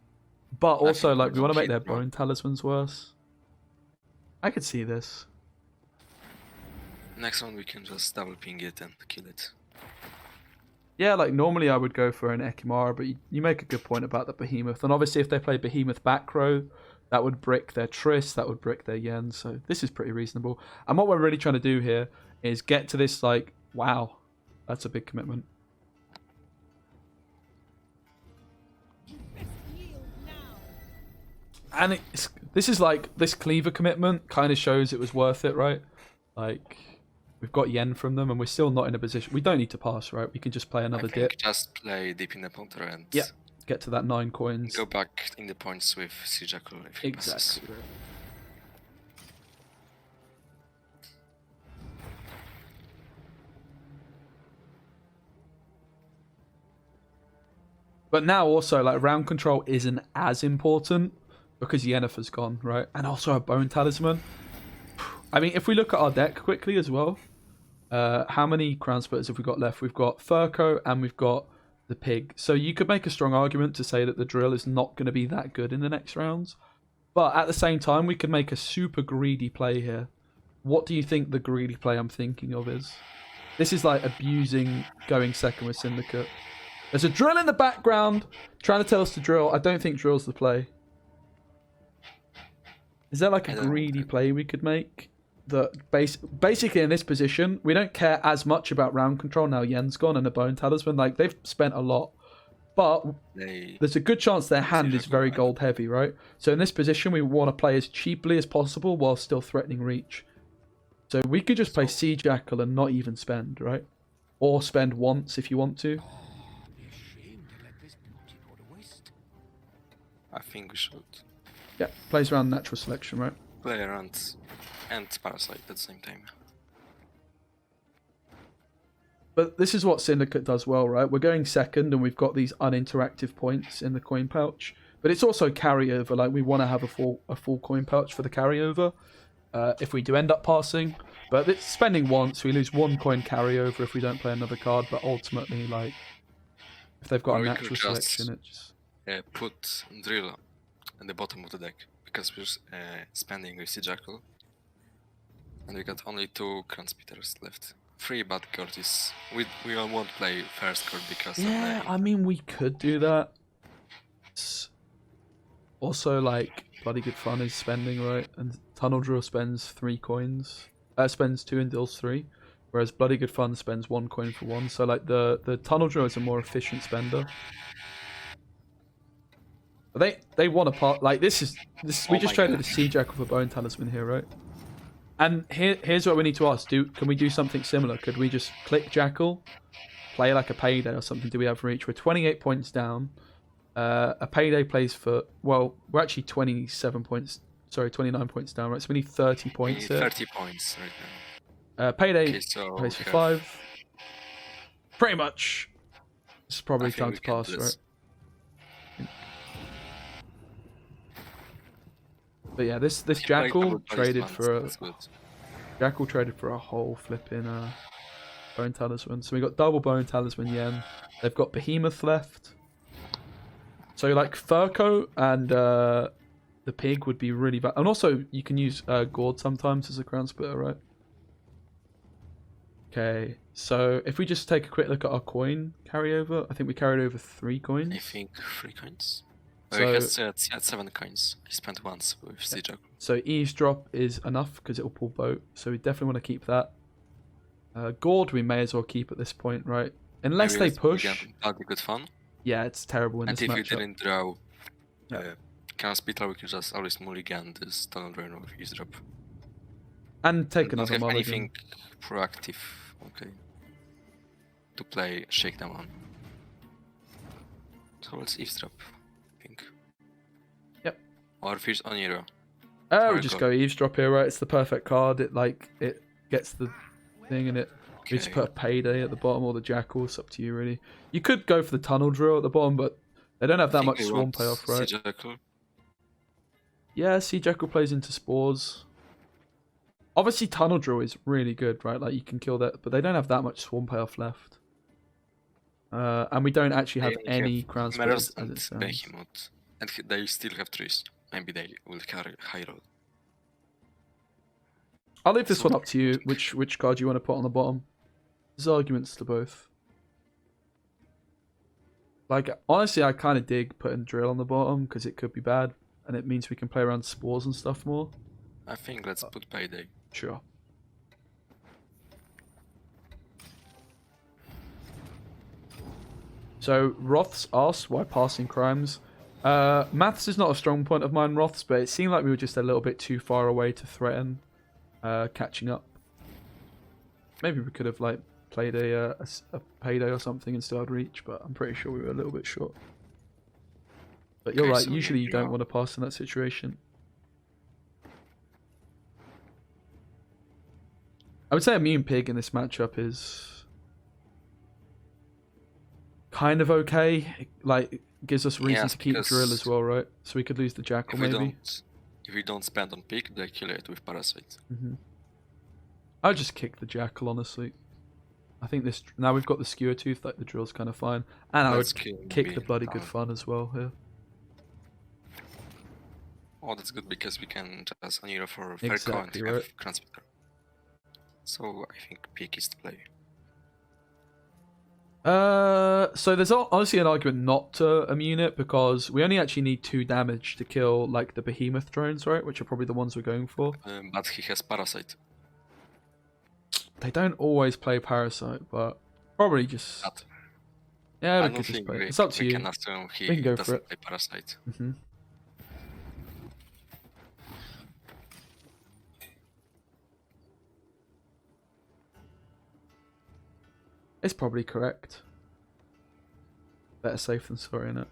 But also,
think
like,
we
we want to
don't
make their
keep one.
bone talismans worse. I could see this.
Next one we can just double ping it and kill it.
Yeah, like normally I would go for an Ekimara, but you make a good point about the behemoth. And obviously, if they play behemoth back row, that would brick their Triss, that would brick their Yen. So this is pretty reasonable. And what we're really trying to do here is get to this, like, wow, that's a big commitment.
You best yield now.
And this is like, this cleaver commitment kind of shows it was worth it, right? Like, we've got Yen from them, and we're still not in a position. We don't need to pass, right? We can just play another
I think
dip.
just play Deep in the Punter and
Yeah. Get to that 9 coins.
go back in the points with Sea Jackal if he passes.
Exactly. Right. But now also, like, round control isn't as important because Yennefer's gone, right? And also a bone talisman. I mean, if we look at our deck quickly as well, how many crown splitters have we got left? We've got Furco and we've got the pig. So you could make a strong argument to say that the drill is not going to be that good in the next rounds. But at the same time, we could make a super greedy play here. What do you think the greedy play I'm thinking of is? This is like abusing going second with Syndicate. There's a drill in the background trying to tell us to drill. I don't think drill's the play. Is there like a
I don't
greedy
think-
play we could make? That basically in this position, we don't care as much about round control now. Yen's gone and a bone talisman. Like, they've spent a lot. But there's a good chance their hand is very gold heavy, right? So in this position, we want to play as cheaply as possible while still threatening reach. So we could just play Sea Jackal and not even spend, right? Or spend once if you want to.
I think we should
Yeah, plays around natural selection, right?
play around and Parasite at the same time.
But this is what Syndicate does well, right? We're going second and we've got these uninteractive points in the coin pouch. But it's also carryover. Like, we want to have a full coin pouch for the carryover if we do end up passing. But it's spending once. We lose 1 coin carryover if we don't play another card. But ultimately, like, if they've got
Or
a
we
natural
could
selection, it just...
Put Drill at the bottom of the deck because we're spending with Sea Jackal. And we got only 2 Crown Spitters left. 3 bad cards is... We all won't play first card because
Yeah,
of
I mean, we could do that. Also, like, Bloody Good Fun is spending, right? And Tunnel Drill spends 3 coins. Spends 2 and deals 3. Whereas Bloody Good Fun spends 1 coin for 1. So, like, the Tunnel Drill is a more efficient spender. But they want to part... Like, this. We
Oh
just
my
traded
God.
a Sea Jackal for Bone Talisman here, right? And here's what we need to ask. Can we do something similar? Could we just click Jackal, play like a Payday or something? Do we have reach? We're 28 points down. A Payday plays for... Well, we're actually 27 points... Sorry, 29 points down, right? So we need 30
we
points
need
here.
30 points right now.
Payday
Okay, so
plays for
we have-
5. Pretty much. It's probably
I think
time
we
to
can
pass,
do
right?
this.
But yeah, this
Play
Jackal
double
traded
talismans,
for a...
that's good.
Jackal traded for a whole flipping Bone Talisman. So we got double Bone Talisman Yen. They've got Behemoth left. So like Furco and the pig would be really bad. And also you can use Gourd sometimes as a crown splitter, right? Okay, so if we just take a quick look at our coin carryover, I think we carried over 3 coins.
I think 3 coins.
So-
We had 7 coins. I spent once with Sea Jackal.
So Eavesdrop is enough because it will pull boat. So we definitely want to keep that. Gourd we may as well keep at this point, right? Unless
Maybe
they
let's
push.
begin. That'd be good fun.
Yeah, it's terrible in
And
this
if we
matchup.
didn't draw
Yeah.
Crown Spitter, we could just always mulligan this Tunnel Drain with Eavesdrop.
And take
We don't
another
have
mulligan.
anything proactive, okay, to play Shakedown on. So let's Eavesdrop, I think.
Yep.
Or Fish on Hero.
We
Alright,
just
go.
go Eavesdrop here, right? It's the perfect card. It gets the thing and it. You just
Okay.
put a Payday at the bottom or the Jackal. It's up to you, really. You could go for the Tunnel Drill at the bottom, but they don't have that
I think
much
we
Swarm
want
payoff, right?
Sea Jackal.
Yeah, Sea Jackal plays into spores. Obviously, Tunnel Drill is really good, right? Like, you can kill that, but they don't have that much Swarm Payoff left. And we don't actually have
They
any
have
Crown
Mirrors
Splitters, as
and
it stands.
Behemoth. And they still have trees. Maybe they will carry high roll.
I'll leave this
So
one up to you, which card you want to put on the bottom. There's arguments to both. Like, honestly, I kind of dig putting Drill on the bottom, because it could be bad, and it means we can play around spores and stuff more.
I think let's put Payday.
Sure. So, Roths asked why passing crimes. Maths is not a strong point of mine, Roths, but it seemed like we were just a little bit too far away to threaten catching up. Maybe we could have like played a payday or something and still had reach, but I'm pretty sure we were a little bit short. But you're
Okay,
right,
so
usually you
you
don't
are-
want to pass in that situation. I would say Immune Pig in this matchup is kind of okay. It, like, it gives us reason
Yes,
to keep Drill as
because
well, right? So we could lose the Jackal
If we
maybe.
don't spend on pick, they kill it with Parasite.
I'd just kick the Jackal, honestly. I think this now we've got the Skewer Tooth, like the Drill's kind of fine, and I
Let's
would
kill
kick
maybe
the Bloody Good
Town.
Fun as well here.
Oh, that's good because we can just Anira for Fair
Exactly,
and
right.
have Transmitter. So I think pick is the play.
So there's honestly an argument not to immune it because we only actually need 2 damage to kill like the Behemoth drones, right? Which are probably the ones we're going for.
But he has Parasite.
They don't always play Parasite, but probably just
But
yeah,
I
we
don't
could just
think
play.
we,
It's up to
we
you.
can assume he
We can go for
doesn't
it.
play Parasite.
hmm It's probably correct. Better safe than sorry, innit?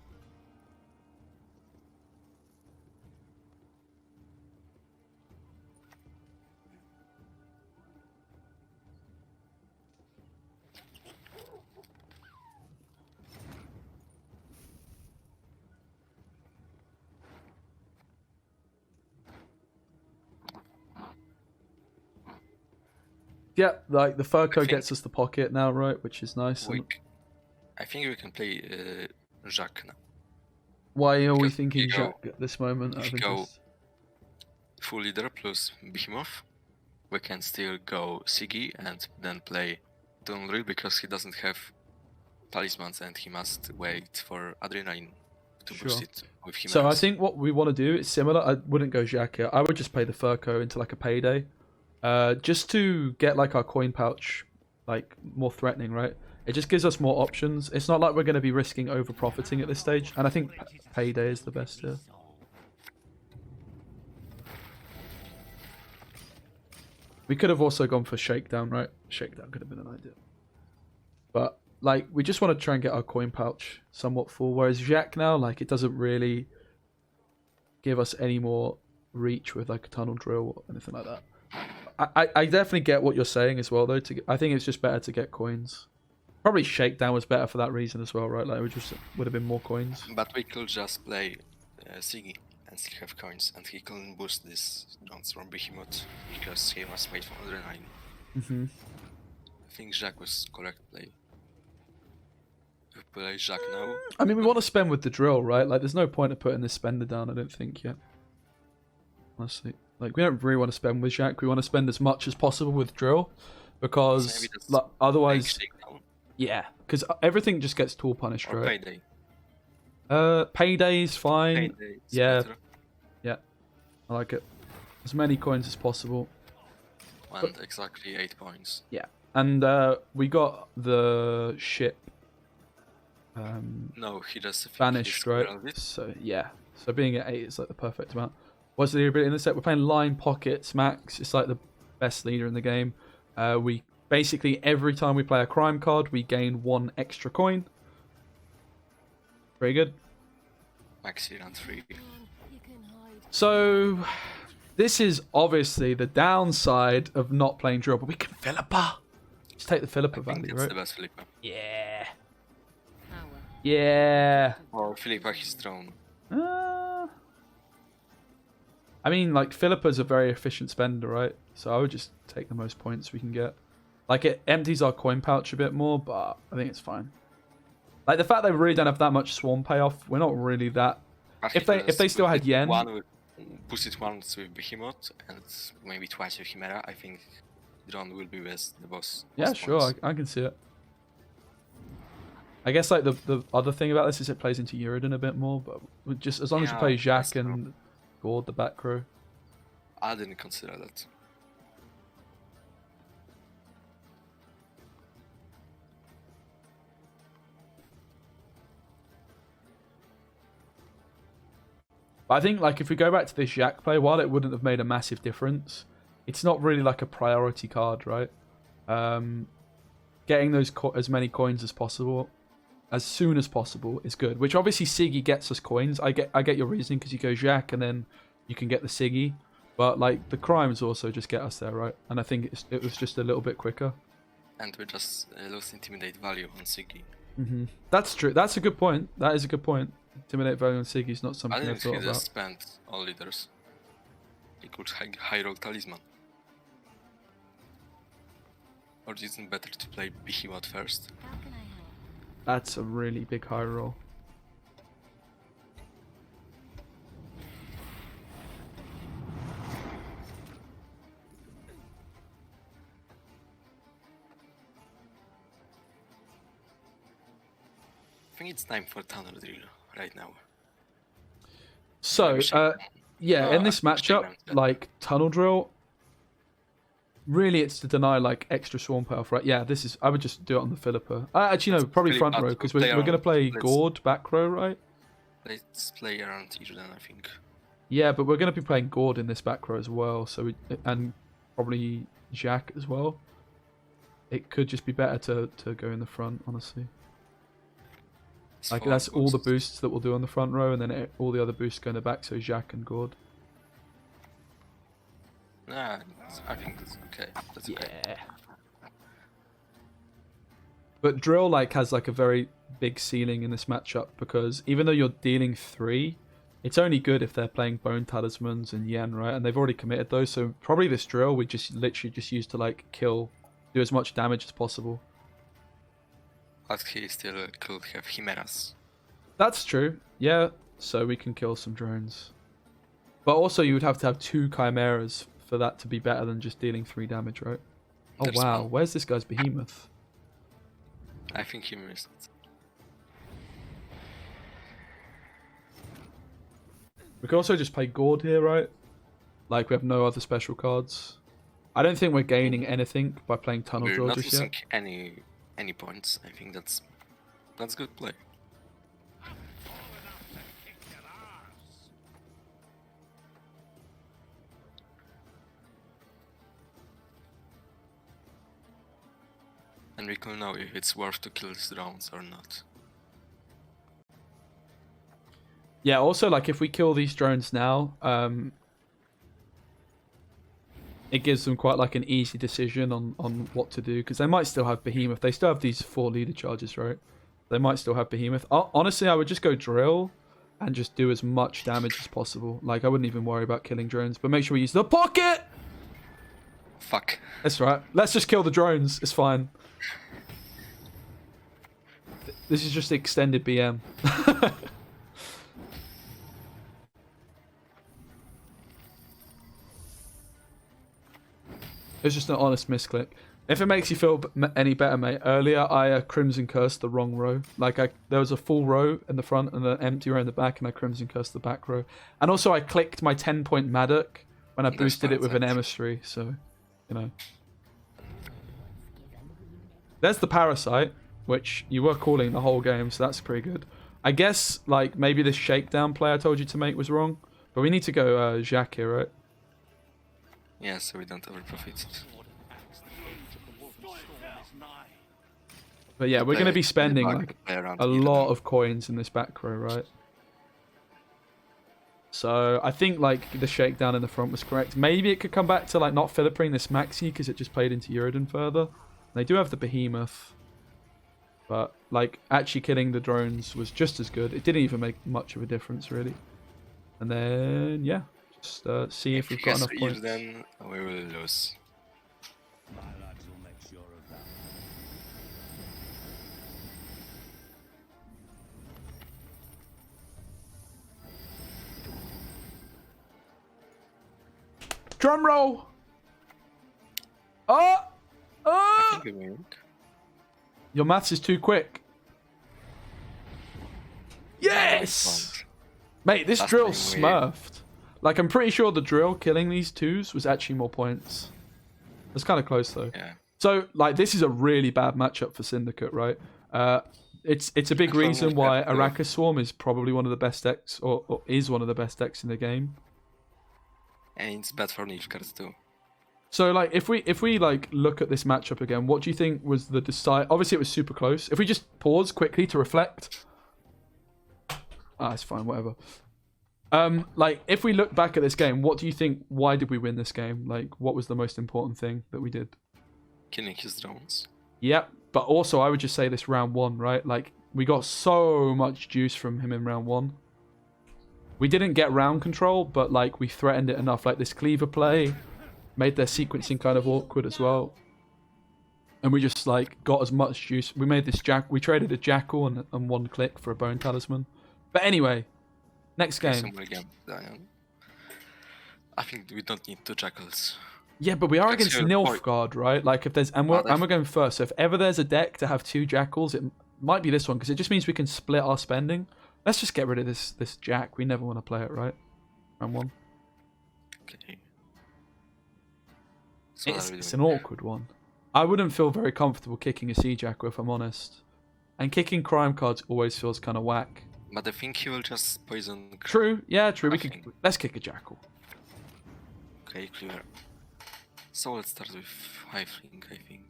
Yeah, like the Furco
think-
gets us the pocket now, right? Which is nice.
We,
And
I think we can play Jacques now.
why are we
because
thinking
if you go-
Jacques at this moment?
if
out of
you go-
interest?
Full leader plus Behemoth. We can still go Siggy and then play Tunril because he doesn't have talismans and he must wait for Adrenaline to boost
Sure.
it with him.
So I think what we want to do is similar. I wouldn't go Jacques here. I would just play the Furco into like a payday, just to get like our coin pouch like more threatening, right? It just gives us more options. It's not like we're going to be risking over profiting at this stage, and I think payday is the best here. We could have also gone for shakedown, right? Shakedown could have been an idea, but like we just want to try and get our coin pouch somewhat full. Whereas Jacques now, like it doesn't really give us any more reach with like a tunnel drill or anything like that. I definitely get what you're saying as well, though. I think it's just better to get coins. Probably shakedown was better for that reason as well, right? Like we just would have been more coins.
But we could just play Siggy and still have coins, and he couldn't boost this drones from Behemoth because he must wait for Adrenaline.
hmm
I think Jacques was correct play. We play Jacques now.
I mean, we want to spend with the drill, right? Like, there's no point of putting this spender down. I don't think yet. Honestly, like we don't really want to spend with Jacques. We want to spend as much as possible with drill, because
Maybe that's
like, otherwise,
Play Shakedown
yeah, because everything just gets tool punished,
or
right?
Payday.
Payday's fine.
Payday is
yeah.
better.
I like it. As many coins as possible.
And exactly 8 points.
Yeah, and we got the ship
No, he just
banished, right? So yeah, so being at 8 is like the perfect amount. What's the ability in the set? We're playing Line Pockets Max. It's like the best leader in the game. We basically every time we play a crime card, we gain 1 extra coin. Very good.
Maxi and 3.
You can hide.
So this is obviously the downside of not playing drill, but we can Philippa. Just take the
I
Philippa
think
value,
that's
right?
the best Philippa.
Yeah.
Power.
Yeah.
Or Philippa his drone.
I mean, like, Philippa's a very efficient spender, right? So I would just take the most points we can get. Like, it empties our coin pouch a bit more, but I think it's fine. Like, the fact they really don't have that much swarm payoff, we're not really that... If they still had yen...
Boost it once with Behemoth and maybe twice with Chimera, I think drone will be with the boss.
Yeah, sure, I can see it. I guess like the other thing about this is it plays into Uridan a bit more, but just as long as you play Jacques and Gord the back row.
I didn't consider that.
But I think like if we go back to this Jacques play, while it wouldn't have made a massive difference, it's not really like a priority card, right? Getting those as many coins as possible, as soon as possible, is good. Which obviously Siggy gets us coins. I get your reasoning because you go Jacques and then you can get the Siggy, but like the crimes also just get us there, right? And I think it was just a little bit quicker.
And we just lose intimidate value on Siggy.
That's true. That's a good point. That is a good point. Intimidate value on Siggy is not something
I
I've thought
didn't
about.
just spend all leaders. Equals high rogue talisman. Or isn't it better to play Behemoth first?
How can I help?
That's a really big high roll.
I think it's time for tunnel drill right now.
So, yeah, in this matchup, like tunnel drill, really it's to deny like extra swarm payoff, right? Yeah, this is. I would just do it on the Philippa. Actually, no, probably front row because we're going to play Gord back row, right?
Let's play around Iridan, I think.
Yeah, but we're going to be playing Gord in this back row as well, so and probably Jacques as well. It could just be better to go in the front, honestly. Like that's all the boosts that we'll do on the front row, and then all the other boosts go in the back. So Jacques and Gord.
Nah, I think that's okay. That's okay.
Yeah. But drill like has like a very big ceiling in this matchup because even though you're dealing 3, it's only good if they're playing bone talismans and yen, right? And they've already committed those, so probably this drill we just literally just use to like do as much damage as possible.
But he still could have chimeras.
That's true. Yeah, so we can kill some drones. But also you would have to have 2 chimeras for that to be better than just dealing 3 damage, right? Oh
There's
wow,
one.
where's this guy's behemoth?
I think he missed.
We could also just play Gord here, right? Like we have no other special cards. I don't think we're gaining anything by playing Tunnel
We're
Drill
not
just
losing
yet.
any points. I think that's good play. And we can know if it's worth to kill these drones or not.
Yeah, also like if we kill these drones now, it gives them quite like an easy decision on what to do because they might still have behemoth. They still have these 4 leader charges, right? They might still have behemoth. Honestly, I would just go drill and just do as much damage as possible. Like I wouldn't even worry about killing drones, but make sure we use the pocket.
Fuck.
That's right. Let's just kill the drones. It's fine. This is just extended BM. It's just an honest misclick. If it makes you feel any better, mate, earlier I Crimson Cursed the wrong row. Like there was a full row in the front and an empty row in the back, and I Crimson Cursed the back row. And also I clicked my 10-point Maddock when I boosted it with an emissary, so, you know. There's the Parasite, which you were calling the whole game, so that's pretty good. I guess, like, maybe this shakedown play I told you to make was wrong, but we need to go Jacques here, right?
Yeah, so we don't overprofit.
But yeah, we're going to be spending like a lot of coins in this back row, right? So I think like the shakedown in the front was correct. Maybe it could come back to like not Philippine this Maxi because it just played into Uridan further. They do have the behemoth, but like actually killing the drones was just as good. It didn't even make much of a difference really. And then yeah, Just see if we've
he
got
has
enough
Eve,
points.
then we will lose.
My lads will make sure of that.
Drum roll! Oh!
I
Oh!
think we win.
Your maths is too quick. Yes! Mate, this
Last
drill
time we-
smurfed. Like, I'm pretty sure the drill killing these twos was actually more points. It's kind of close, though.
Yeah.
So, like, this is a really bad matchup for Syndicate, right? It's a big
I thought
reason
we
why
had to-
Arrakis Swarm is probably one of the best decks, or is one of the best decks in the game.
And it's bad for Nilfgaard too.
So, like, if we like look at this matchup again, what do you think was the decide? Obviously, it was super close. If we just pause quickly to reflect, it's fine, whatever. Like, if we look back at this game, what do you think? Why did we win this game? Like, what was the most important thing that we did?
Killing his drones.
Yep, but also I would just say this round one, right? Like, we got so much juice from him in round one. We didn't get round control, but like we threatened it enough. Like this cleaver play made their sequencing kind of awkward as well. And we just like got as much juice. We made this we traded a jackal and one click for a bone talisman. But anyway, next game.
Somewhere again, Diane. I think we don't need 2 jackals.
Yeah, but we are
That's
against
your point.
Nilfgaard, right? Like if there's and we're going first. So if ever there's a deck to have 2 jackals, it might be this one because it just means we can split our spending. Let's just get rid of this jack. We never want to play it, right? Round one.
Okay. So what are we
It's
doing
an
here?
awkward one. I wouldn't feel very comfortable kicking a sea jackal if I'm honest. And kicking crime cards always feels kind of whack.
But I think he will just poison.
True, yeah, true. We
Nothing.
could let's kick a jackal.
Okay, clear. So let's start with Hiveling, I think.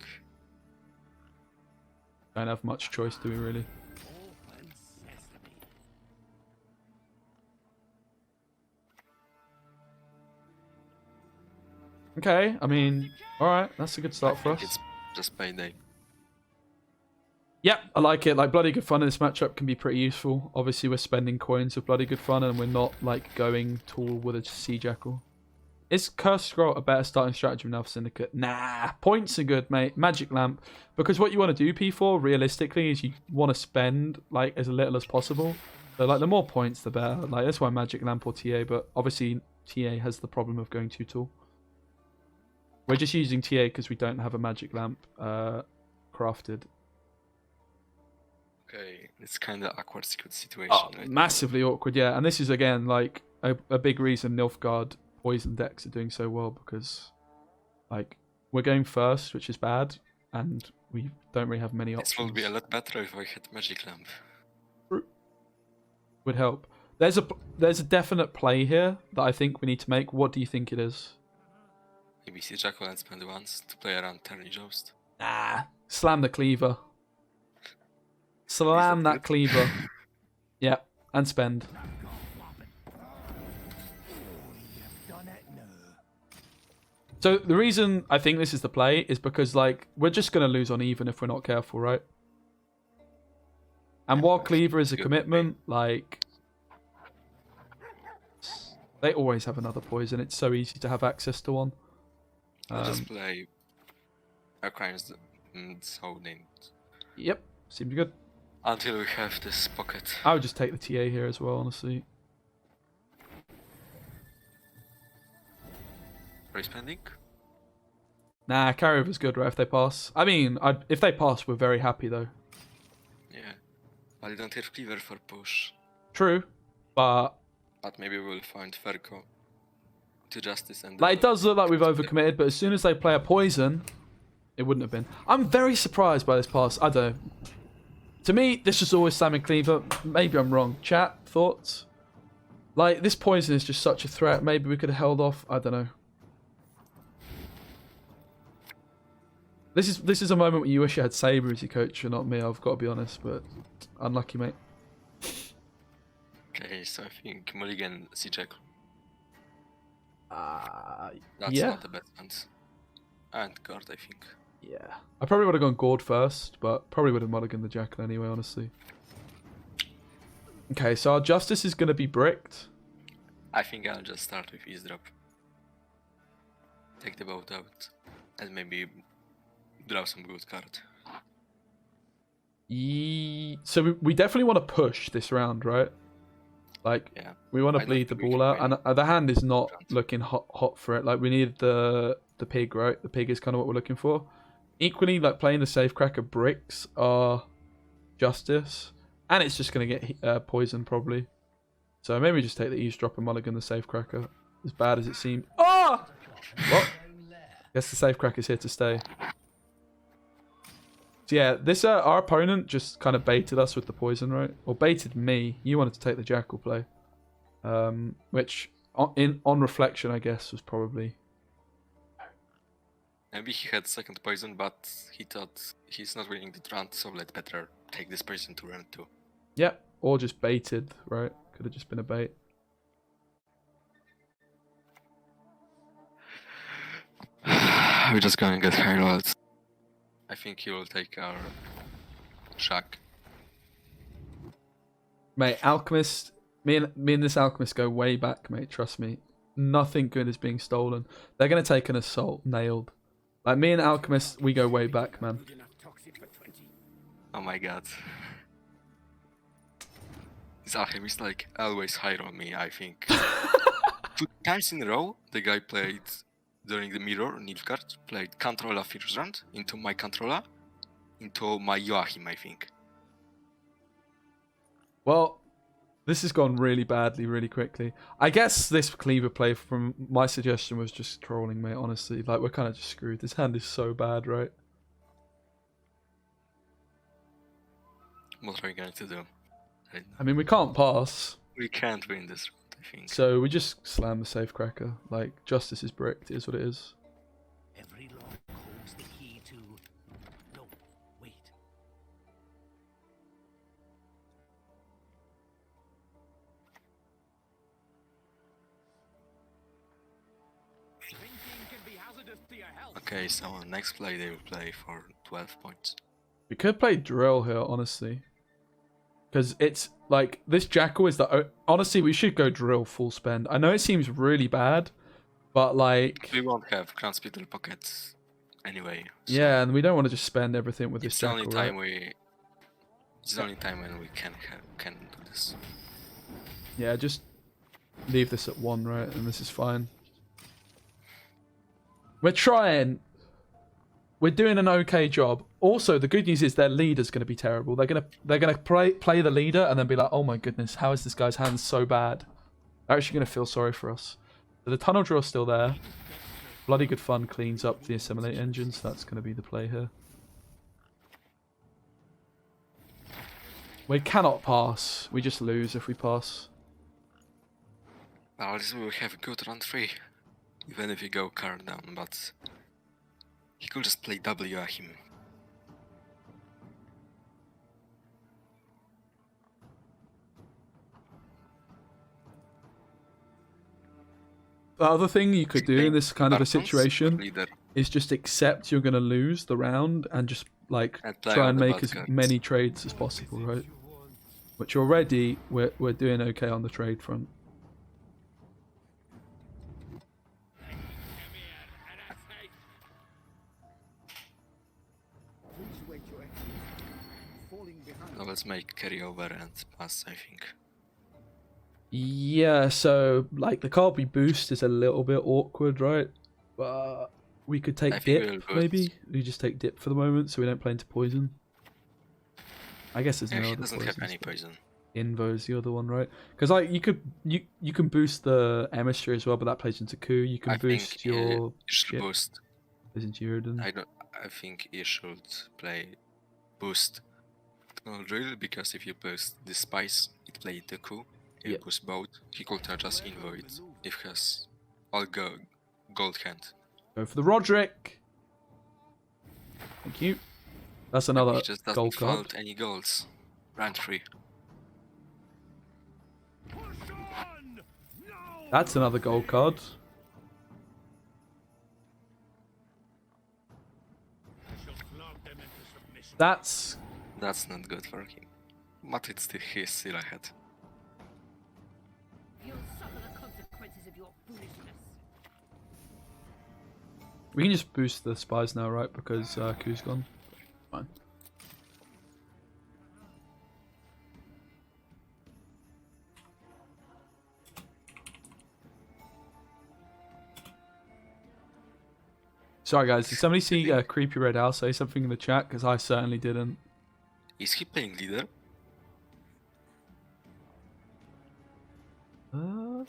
Don't have much choice, do we really?
Open sesame.
Okay, I mean, all right, that's a good start for us.
It's just payday.
Yep, I like it. Like, Bloody Good Fun in this matchup can be pretty useful. Obviously, we're spending coins with Bloody Good Fun, and we're not, like, going tall with a Sea Jackal. Is Curse Scroll a better starting strategy now for Syndicate? Nah, points are good, mate. Magic Lamp. Because what you want to do, P4, realistically, is you want to spend, like, as little as possible. So, like, the more points, the better. Like, that's why Magic Lamp or TA, but obviously, TA has the problem of going too tall. We're just using TA because we don't have a Magic Lamp crafted.
Okay, it's kind of awkward situation.
Oh,
right?
massively awkward, yeah. And this is, again, like, a big reason Nilfgaard poison decks are doing so well because, like, we're going first, which is bad, and we don't really have many
This
options.
would be a lot better if I had Magic Lamp.
Would help. There's a definite play here that I think we need to make. What do you think it is?
Maybe see Jackal and spend once to play around Turny Joust.
Nah. Slam the cleaver. Slam that cleaver. Yeah, and spend. So the reason I think this is the play is because, like, we're just going to lose on even if we're not careful, right? And while Cleaver is a commitment, like, they always have another poison. It's so easy to have access to one.
I'll just play our crimes so named.
Yep, seems good.
Until we have this pocket.
I would just take the TA here as well, honestly.
Are you spending?
Nah, carryover's good, right, if they pass. I mean, if they pass, we're very happy, though.
Yeah. But I don't have Cleaver for push.
True, but
But maybe we'll find Ferko to Justice and...
like, it does look like we've overcommitted, but as soon as they play a poison, it wouldn't have been. I'm very surprised by this pass. I don't know. To me, this was always Salmon Cleaver. Maybe I'm wrong. Chat, thoughts? Like, this poison is just such a threat. Maybe we could have held off. I don't know. This is a moment where you wish you had Saber as your coach and not me, I've got to be honest, but unlucky, mate.
Okay, so I think Mulligan, C-Jack.
Yeah.
That's not the best ones. And Guard, I think.
Yeah. I probably would have gone Gord first, but probably would have mulliganed the Jackal anyway, honestly. Okay, so our Justice is going to be bricked.
I think I'll just start with eavesdrop. Take the boat out, and maybe draw some good card.
So we definitely want to push this round, right? Like,
Yeah.
we want
I
to
don't
bleed the
think we
ball
can
out,
win.
and the hand is not
Round.
looking hot for it. Like, we need the pig, right? The pig is kind of what we're looking for. Equally, like, playing the safecracker bricks are justice, and it's just going to get poisoned probably. So maybe just take the eavesdrop and mulligan the safecracker. As bad as it seemed. Oh! Well, guess the safecracker's here to stay. So yeah, this our opponent just kind of baited us with the poison, right? Or baited me. You wanted to take the jackal play, which on reflection, I guess, was probably.
Maybe he had second poison, but he thought he's not winning the round, so let better take this poison to round 2.
Yeah, or just baited, right? Could have just been a bait.
We're just going to get high rolls. I think he will take our shack.
Mate, Alchemist, me and this Alchemist go way back, mate. Trust me, nothing good is being stolen. They're gonna take an assault, nailed. Like me and Alchemist, we go way back, man.
Oh my god. This alchemist like always high on me, I think. 2 times in a row, the guy played during the mirror Nilfgaard, played Controlla first round into my Controlla, into my Joachim, I think.
Well, this has gone really badly, really quickly. I guess this cleaver play from my suggestion was just trolling, mate. Honestly, like we're kind of just screwed. This hand is so bad, right?
What are we going to do?
I mean, we can't pass,
We can't win this round, I think.
so we just slam the safecracker. Like justice is bricked. It is what it is.
Every lock holds the key to. No, wait. Thinking can be hazardous to your health.
Okay, so on next play they will play for 12 points.
We could play drill here, honestly. Because it's like this jackal is the honestly we should go drill full spend. I know it seems really bad, but like
We won't have Crown Spittle pockets anyway. So
yeah, and we don't want to just spend everything with this
it's the
jackal.
only
Right?
time it's the only time when we can do this.
Yeah, just leave this at 1, right? And this is fine. We're trying. We're doing an okay job. Also, the good news is their leader's going to be terrible. They're gonna play the leader and then be like, oh my goodness, how is this guy's hand so bad? They're actually going to feel sorry for us. So the tunnel drill's still there. Bloody good fun cleans up the assimilate engine, so that's going to be the play here. We cannot pass. We just lose if we pass.
Well, at least we will have a good round 3. Even if we go card down, but he could just play double Joachim.
The other thing you could do in this kind of a
Bartons,
situation
leader,
is just accept you're going to lose the round and just like
and play
try
all
and
the
make
bad
as
cards.
many trades as possible, right? Which already we're doing okay on the trade front.
Now let's make carryover and pass, I think.
Yeah, so like the card we boost is a little bit awkward, right? But we could
I
take
think
dip,
we'll boost.
maybe. We just take dip for the moment, so we don't play into poison. I guess there's
Yeah,
no
he
other
doesn't have
poisons.
any poison.
Invo's the other one, right? Because like you can boost the emissary as well, but that plays into coup. You can
I
boost
think
your
you should
ship,
boost.
plays into Uridan.
I think you should play boost drill, because if you boost the spice, it play the coup. If you
Yeah.
boost both, he could just invo it if he has all gold hand.
Go for the Roderick. Thank you. That's another
He just doesn't
gold card.
fold any golds. Round 3.
Push on! No!
That's another gold card.
I shall flog them into submission.
That's
That's not good for him. But it's still, he's still ahead.
You'll suffer the consequences.
your foolishness.
We can just boost the spies now, right? Because Ku's gone. Fine. Sorry guys, did somebody see Creepy Red Owl say something in the chat? Because I certainly didn't.
Is he playing leader?
Uh,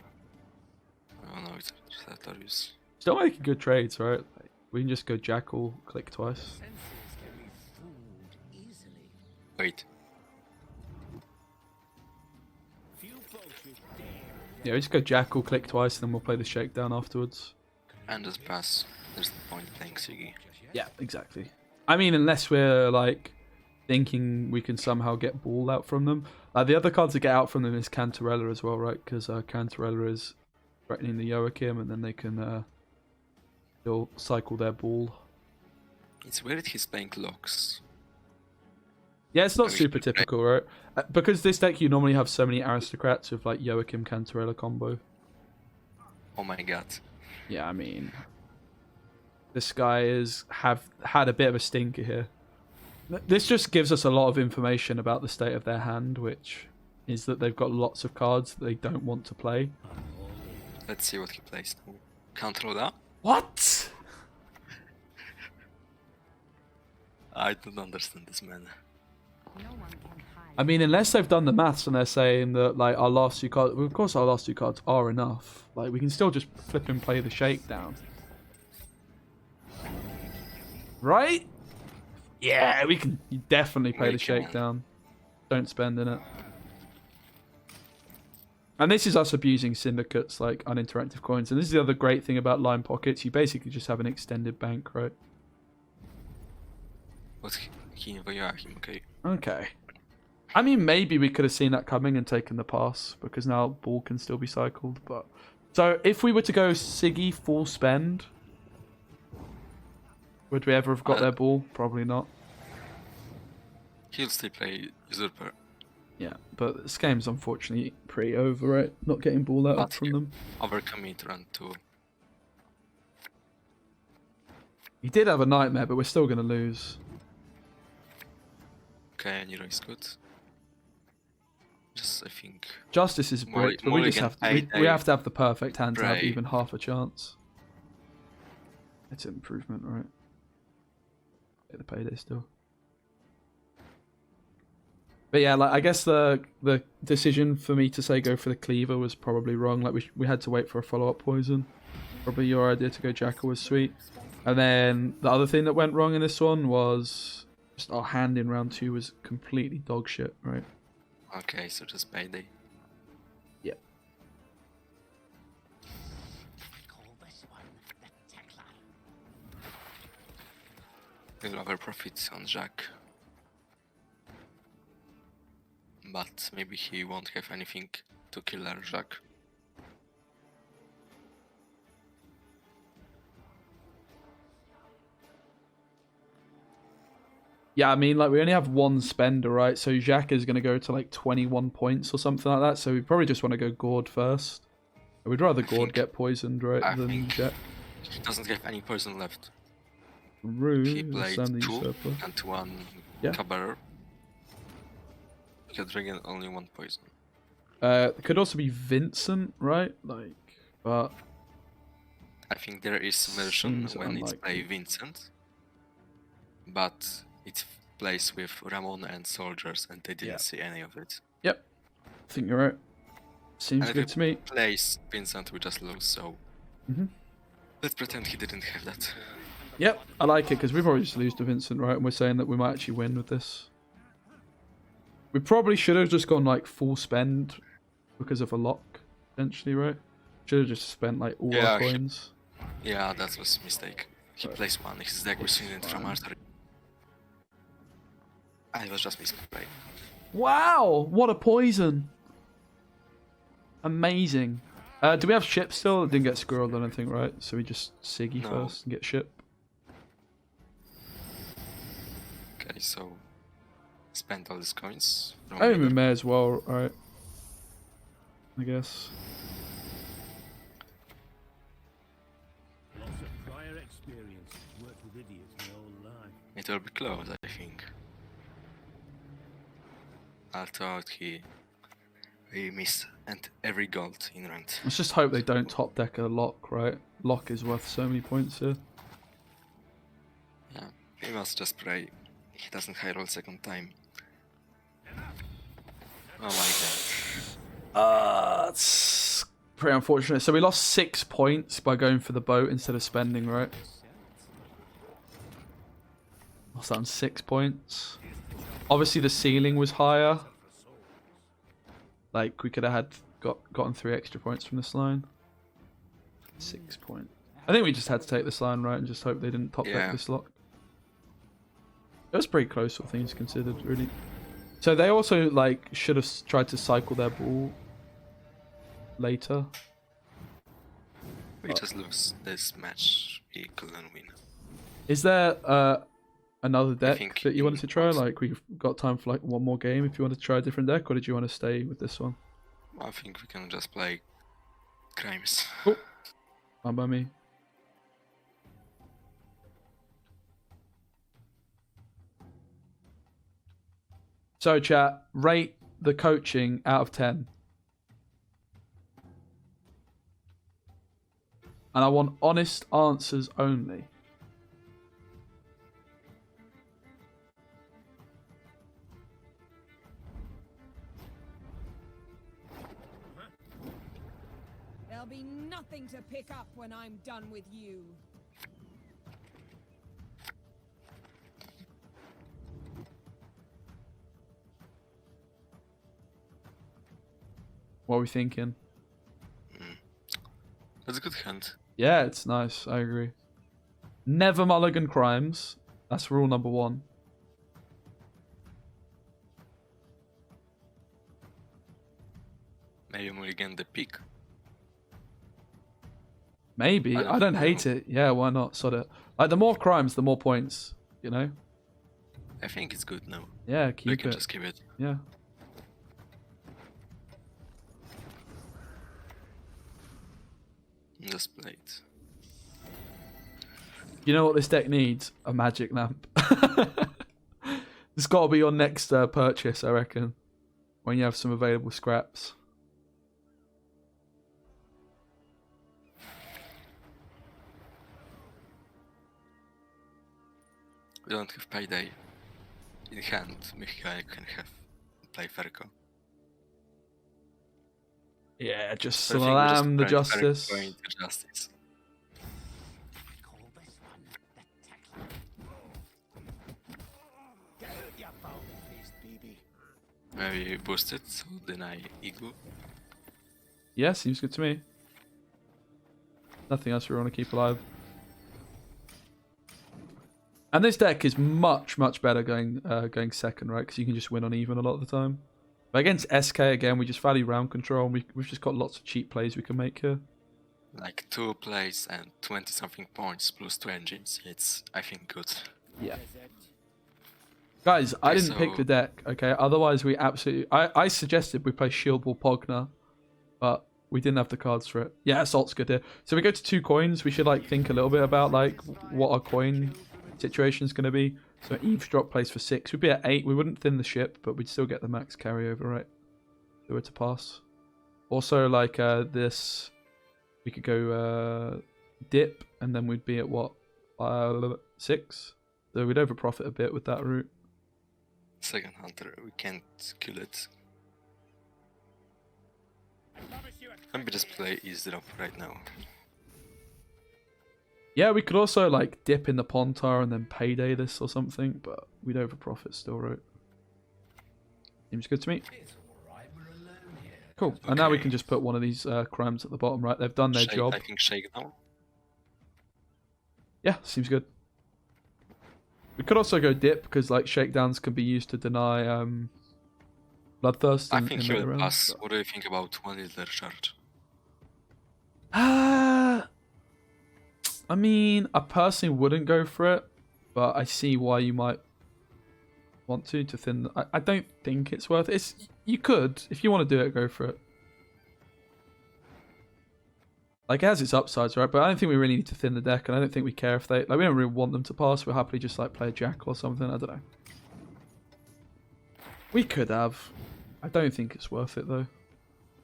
Oh no, it's Sartorius.
still making good trades, right? Like, we can just go Jackal, click twice.
Senses can be fooled easily.
Wait,
Few folks should dare.
Yeah, we just go Jackal, click twice, and then we'll play the shakedown afterwards.
and just pass. There's no point playing Siggy.
Yeah, exactly. I mean, unless we're like thinking we can somehow get ball out from them. The other card to get out from them is Cantarella as well, right? Because Cantarella is threatening the Joachim, and then they can still cycle their ball.
It's weird he's playing locks.
Yeah, it's not
Maybe
super
we should play-
typical, right? Because this deck, you normally have so many aristocrats with like Joachim Cantarella combo.
Oh my god.
Yeah, I mean, this guy have had a bit of a stinker here. This just gives us a lot of information about the state of their hand, which is that they've got lots of cards that they don't want to play.
Let's see what he plays now. Counter that?
What?
I don't understand this man.
No one can hide.
I mean, unless they've done the maths and they're saying that like our last two cards, well, of course our last two cards are enough. Like we can still just flip and play the shakedown, right? Yeah, we can definitely play
We
the
can.
shakedown. Don't spend in it. And this is us abusing syndicates like uninteractive coins. And this is the other great thing about line pockets. You basically just have an extended bank, right?
What he Joachim, okay.
Okay. I mean, maybe we could have seen that coming and taken the pass because now ball can still be cycled. But so if we were to go Siggy full spend, would we ever have got their ball? Probably not.
He'll still play Usurper.
Yeah, but this game's unfortunately pretty over, right? Not getting ball out
But
from
you
them.
overcommit run 2.
He did have a nightmare, but we're still going to lose.
Okay, Nero is good. Just, I think.
Justice is bricked, but we just have to, we have to have the perfect hand to have
Right.
even half a chance. It's an improvement, right? Get the payday still. But yeah, like I guess the decision for me to say go for the cleaver was probably wrong. Like we had to wait for a follow-up poison. Probably your idea to go Jackal was sweet. And then the other thing that went wrong in this one was just our hand in round 2 was completely dog shit, right?
Okay, so just payday.
Yeah.
Call this one the tagline.
We'll over profit on Jack. But maybe he won't have anything to kill our Jack.
Yeah, I mean, like, we only have one spender, right? So Jacques is going to go to, like, 21 points or something like that. So we probably just want to go Gord first. We'd rather Gord
think-
get poisoned, right,
I
than
think-
Jack.
He doesn't have any poison left. He
Rue,
played
Sam the
2
Usurper.
and 1
Yeah.
Cabaret. He can drink only 1 poison.
It could also be Vincent, right? Like, but
I think there is version
Seems
when it's play
unlikely.
Vincent, but it plays with Ramon and soldiers, and they didn't
Yeah.
see any of it.
yep, I think you're right. Seems
And if
good
he
to me.
plays Vincent, we just lose. So
Mhm.
let's pretend he didn't have that.
Yep, I like it because we probably just lose to Vincent, right? And we're saying that we might actually win with this. We probably should have just gone like full spend because of a lock, potentially, right? Should have just spent like all
Yeah,
our
he-
coins.
Yeah, that was a mistake. He
Right.
plays 1. His deck was in from
fine.
artery. Ah, it was just misplay.
Wow, what a poison! Amazing. Do we have ship still? It didn't get squirreled or anything, right? So we just Siggy
No.
first and get ship.
Okay, so spend all these coins.
I mean, we may as well, right? I guess.
gritty as my old life.
It will be close, I think. I thought he missed and every gold in ranked.
Let's just hope they don't top deck a lock, right? Lock is worth so many points here.
Yeah, he must just pray he doesn't high roll second time. Oh my god.
It's pretty unfortunate. So we lost 6 points by going for the boat instead of spending, right? Lost that on 6 points. Obviously the ceiling was higher. Like we could have gotten 3 extra points from this line. 6 points. I think we just had to take this line, right, and just hope they didn't top deck this lock. It was pretty close, all things considered, really. So they also like should have tried to cycle their ball later.
We just lose this match. We couldn't win.
Is there another deck
think
that you wanted to try?
once-
Like we've got time for like one more game. If you want to try a different deck, or did you want to stay with this one?
I think we can just play crimes.
Fine by me. So chat, rate the coaching out of 10. And I want honest answers only.
There'll be nothing to pick up when I'm done with you.
What are we thinking?
That's a good hand.
Yeah, it's nice. I agree. Never mulligan crimes. That's rule number 1.
Maybe mulligan the pick.
Maybe. I don't hate it. Yeah, why not? Sod it. Like, the more crimes, the more points. You know?
I think it's good now.
Yeah,
We
keep
can
it.
just keep it.
Yeah.
Just play it.
You know what this deck needs? A magic lamp. It's got to be your next purchase, I reckon. When you have some available scraps.
We don't have payday in hand. Maybe I can have play Ferko.
Yeah, just
I think we just
slam the
play
justice.
Ferko into justice. Maybe boost it, so deny Igloo.
Yeah, seems good to me. Nothing else we want to keep alive. And this deck is much better going second, right? Because you can just win on even a lot of the time. But against SK again, we just value round control, and we've just got lots of cheap plays we can make here.
Like 2 plays and 20 something points plus 2 engines. It's, I think, good.
Yeah. Guys, I
Okay,
didn't pick the deck, okay? Otherwise, we absolutely... I suggested we play Shield Wall Pogner, but we didn't have the cards for it. Yeah, Assault's good here. So we go to 2 coins. We should, like, think a little bit about, like, what our coin situation is going to be. So Eavesdrop plays for 6. We'd be at 8. We wouldn't thin the ship, but we'd still get the max carryover, right? If we were to pass. Also, like, this... We could go dip, and then we'd be at, what? 6? So we'd overprofit a bit with that route.
Second Hunter, we can't kill it. Maybe just play Eavesdrop right now.
Yeah, we could also like dip in the Pontar and then payday this or something, but we'd overprofit still, right? Seems good to me. Cool. And now we
Okay.
can just put one of these crimes at the bottom, right? They've done their
Shake,
job.
I think shake now.
Yeah, seems good. We could also go dip because like shakedowns can be used to deny bloodthirst.
I
in
think
later
he'll
rounds,
pass.
but-
What do you think about 1 liter charge?
I mean, I personally wouldn't go for it, but I see why you might want to thin. I don't think it's worth it. You could, if you want to do it, go for it. Like, it has its upsides, right? But I don't think we really need to thin the deck, and I don't think we care if they... Like, we don't really want them to pass. We'll happily just, like, play a Jack or something. I don't know. We could have. I don't think it's worth it, though.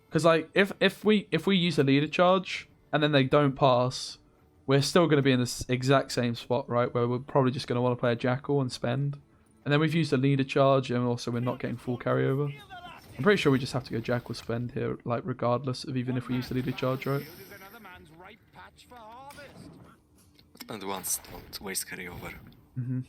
Because, like, if we use a leader charge, and then they don't pass, we're still going to be in this exact same spot, right? Where we're probably just going to want to play a Jackal and spend. And then we've used a leader charge, and also we're not getting full carryover. I'm pretty sure we just have to go Jackal spend here, like, regardless of even if we use the leader charge, right?
Spend once, don't waste carryover.
Mm-hmm.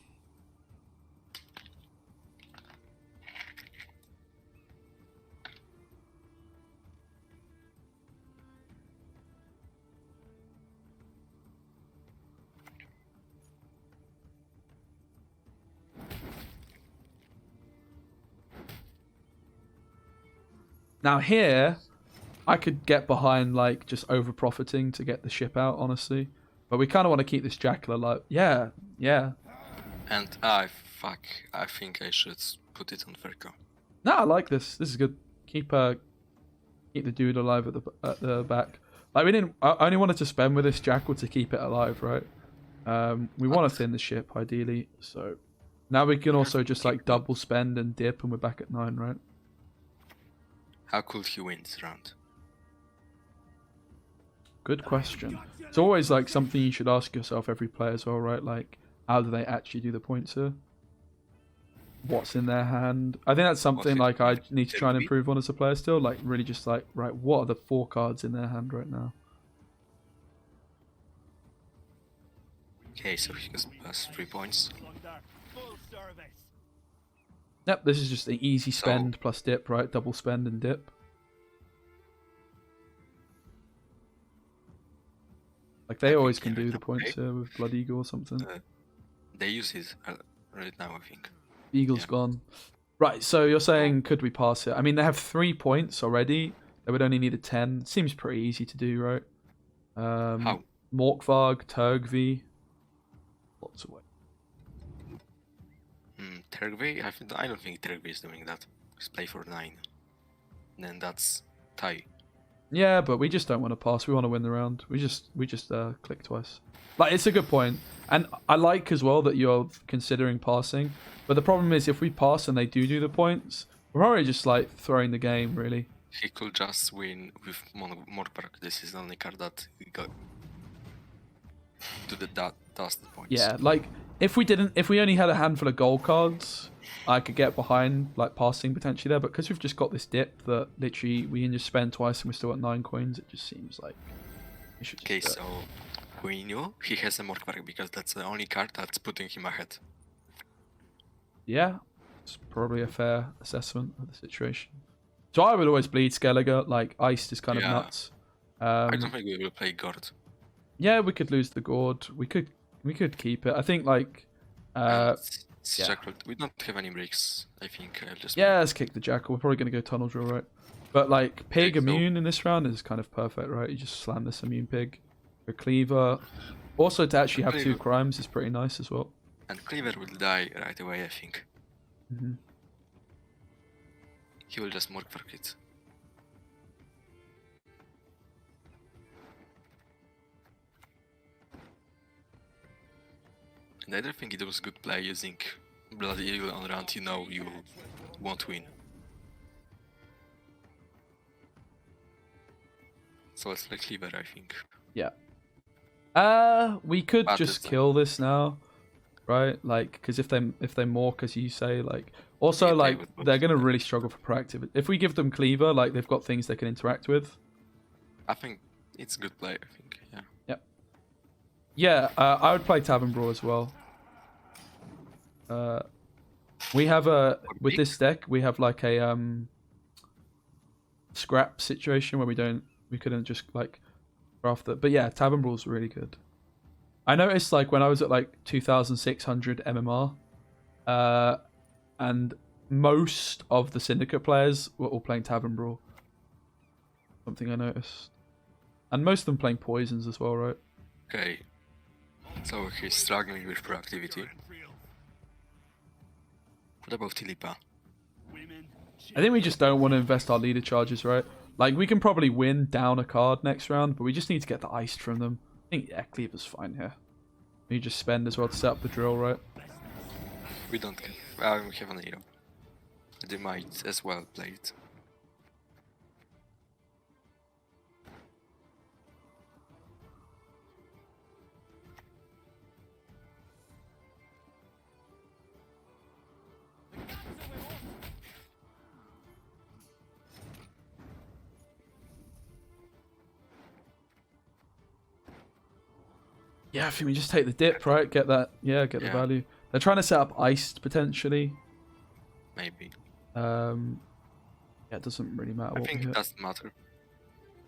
Now here, I could get behind, like, just over-profiting to get the ship out, honestly. But we kind of want to keep this Jackal alive. Yeah, yeah.
And, fuck, I think I should put it on Verco.
No, I like this. This is good. Keep the dude alive at the back. Like, I only wanted to spend with this Jackal to keep it alive, right? We want to thin the ship, ideally. So now we can also just, like, double spend and dip, and we're back at 9, right?
How could he win this round?
Good question. It's always, like, something you should ask yourself every play as well, right? Like, how do they actually do the points here? What's in their hand? I think that's something, like, I need to try and improve on as a player still. Like, really just, like, right, what are the 4 cards in their hand right now?
Okay, so he goes plus 3 points.
Yep, this is just an easy spend plus dip, right? Double spend and dip. Like, they always can do the points here with Blood Eagle or something.
They use it right now, I think.
Eagle's gone. Right, so you're saying, could we pass it? I mean, they have 3 points already. They would only need a 10. Seems pretty easy to do, right?
How?
Morkvarg, Turgvi. Lots of ways.
Tergway? I don't think Tergway is doing that. Just play for 9. Then that's tie.
Yeah, but we just don't want to pass. We want to win the round. We just click twice. Like, it's a good point. And I like as well that you're considering passing. But the problem is, if we pass and they do the points, we're already just, like, throwing the game, really.
He could just win with Morkvarg. This is the only card that he got to does the points.
Yeah, like, if we only had a handful of gold cards, I could get behind, like, passing potentially there. But because we've just got this dip that literally we can just spend twice and we're still at 9 coins, it just seems like we should just
Okay, so we knew he has a Morkvarg because that's the only card that's putting him ahead.
Yeah, it's probably a fair assessment of the situation. So I would always bleed Skellige. Like, Iced is kind of nuts.
I don't think we will play Gord.
Yeah, we could lose the Gord. We could keep it. I think, like,
We don't have any breaks. I think I'll just
let's kick the Jackal. We're probably going to go Tunnel Drill, right? But, like, Pig Immune in this round is kind of perfect, right? You just slam this Immune Pig. A Cleaver. Also, to actually have 2 crimes is pretty nice as well.
And Cleaver will die right away, I think. He will just Morkvarg it. And I don't think it was good play using Bloody Eagle on round you know you won't win. So let's play Cleaver, I think.
Yeah. We could just kill this now, right? Like, because if they mork, as you say, like, also, like, they're gonna really struggle for proactive. If we give them Cleaver, like, they've got things they can interact with.
I think it's good play, I think, yeah.
Yep. Yeah, I would play Tavern Brawl as well. We have with this deck, we have, like, a scrap situation where we couldn't just, like, draft it. But yeah, Tavern Brawl's really good. I noticed, like, when I was at, like, 2,600 MMR, and most of the Syndicate players were all playing Tavern Brawl. Something I noticed. And most of them playing Poisons as well, right?
Okay. So he's struggling with proactivity. What about Tilipa?
I think we just don't want to invest our leader charges, right? Like, we can probably win down a card next round, but we just need to get the iced from them. I think, yeah, Cleaver's fine here. You just spend as well to set up the drill, right?
We don't get. We have an hero. They might as well play it.
Yeah, I think we just take the dip, right? Get that, get the
Yeah.
value. They're trying to set up iced, potentially.
Maybe.
Yeah, it doesn't really matter
I
what we
think it
hit.
doesn't matter.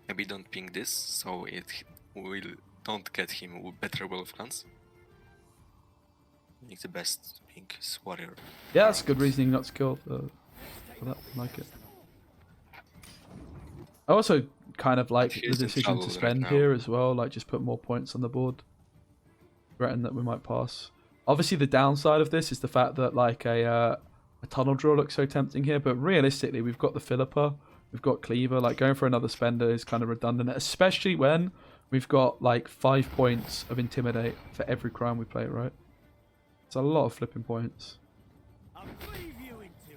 Maybe don't ping this, so it will don't get him with better will of clans. I think the best ping is warrior.
Yeah, that's good reasoning not to kill for that. I like it. I also kind of like the
he's in
decision
trouble
to
right
spend
now.
here as well, like just put more points on the board. Threaten that we might pass. Obviously, the downside of this is the fact that like a tunnel drill looks so tempting here, but realistically, we've got the Philippa, we've got Cleaver. Like going for another spender is kind of redundant, especially when we've got like 5 points of intimidate for every crime we play. Right? It's a lot of flipping points.
I'll cleave you in two.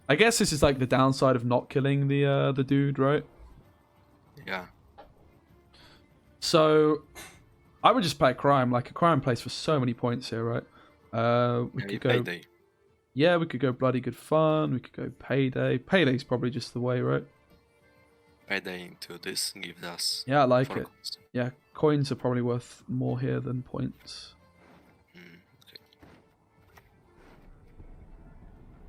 I guess this is like the downside of not killing the dude, right?
Yeah.
So I would just play a crime. Like a crime plays for so many points here, right? We
Maybe
could go.
payday.
Yeah, we could go bloody good fun. We could go payday. Payday's probably just the way, right?
Payday into this gives us.
Yeah, I like
4
it.
coins.
Yeah, coins are probably worth more here than points.
Okay.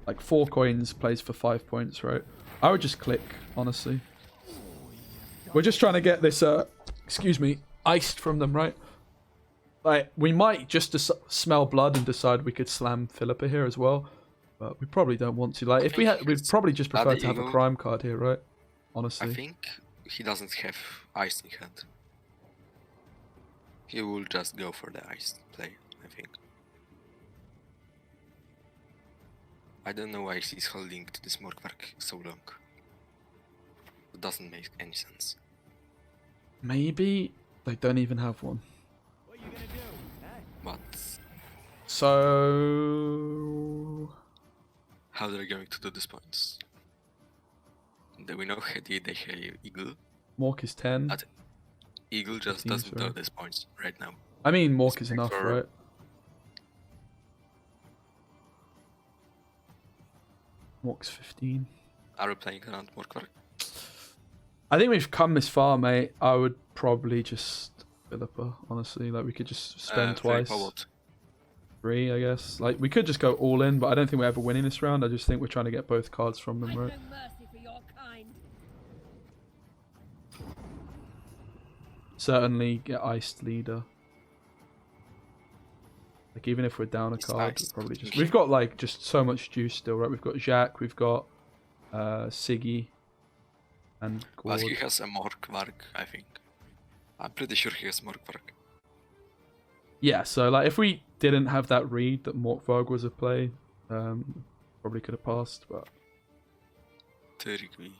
Like 4 coins plays for 5 points, right? I would just click, honestly. We're just trying to get this, excuse me, iced from them, right? Like, we might just smell blood and decide we could slam Philippa here as well. But we probably don't want to. Like, if we had, we'd probably just prefer to have a crime card here, right? Honestly.
I think he doesn't have ice in hand. He will just go for the ice play, I think. I don't know why he's holding to this Morkvark so long. It doesn't make any sense.
Maybe they don't even have one.
What are you gonna do? Huh?
But
So...
how they're going to do these points? We know they have Eagle.
Mork is 10.
But Eagle just
15,
doesn't
sorry.
do these points right now.
I mean, Mork is enough,
for-
right? Mork's 15.
Are we playing around Morkvark?
I think we've come this far, mate. I would probably just Philippa, honestly. Like, we could just spend twice. 3, I guess. Like, we could just go all in, but I don't think we're ever winning this round. I just think we're trying to get both cards from them,
I've
right?
no mercy for your kind.
Certainly get iced leader. Like, even if we're down a
It's
card,
iced.
we'll probably just... We've got, like, just so much juice still, right? We've got Jacques, we've got Siggy, and
But he
Gord.
has a Morkvark, I think. I'm pretty sure he has Morkvark.
Yeah, so, like, if we didn't have that read that Morkvarg was a play, probably could have passed, but...
Terribly.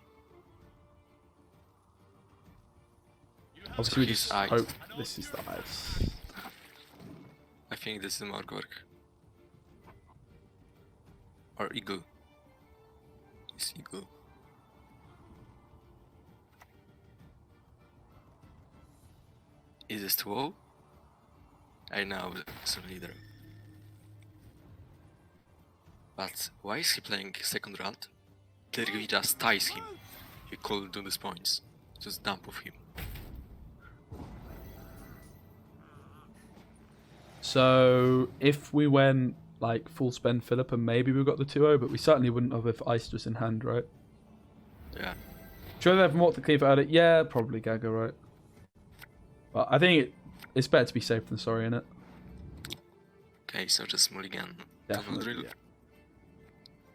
Obviously, we
he's
just
iced.
hope this is the ice.
I think this is Morkvark. Or Eagle. It's Eagle. Is this 2-0? I know it's a leader. But why is he playing second round? Literally just ties him. He could do these points. Just dump of him.
So, if we went, like, full spend Philippa, maybe we got the 2-0, but we certainly wouldn't have if ice was in hand, right?
Yeah.
Should they have Mork the Cleaver at it? Yeah, probably Gaga, right? But I think it's better to be safe than sorry, innit?
Okay, so just mulligan. Tunnel
Definitely,
drill.
yeah.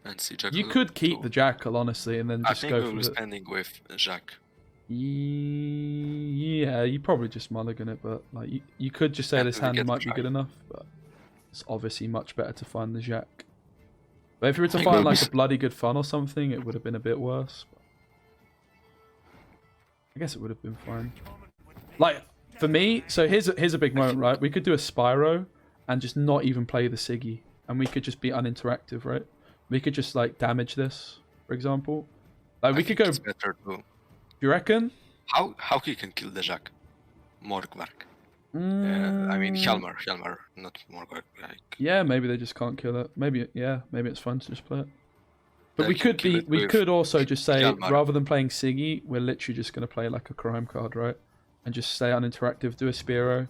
And see Jackal.
You could keep
so
the Jackal, honestly, and then
I
just
think
go
we
for
will
the...
spending with Jacques.
Yeah, you probably just mulligan it, but like you could just say
And
this
we
hand
get
might be
try.
good enough, but it's obviously much better to find the Jack. But if you were to
I
find
think
like
we
a bloody good fun or something, it would have been a bit worse. But I guess it would have been fine. Like, for me, so here's a big moment, right? We could do a Spyro and just not even play the Siggy. And we could just be uninteractive, right? We could just, like, damage this, for example. Like, we could go...
It's better to...
You reckon?
How he can kill the Jack? Morgvark. I mean, Hjalmar, not Morgvark. Like,
Yeah, maybe they just can't kill it. Maybe, yeah, maybe it's fun to just play it. But
they
we
can
could
kill
be,
it
we
with
could also just say,
Hjalmar.
rather than playing Siggy, we're literally just going to play like a crime card, right? And just stay uninteractive, do a Spearow,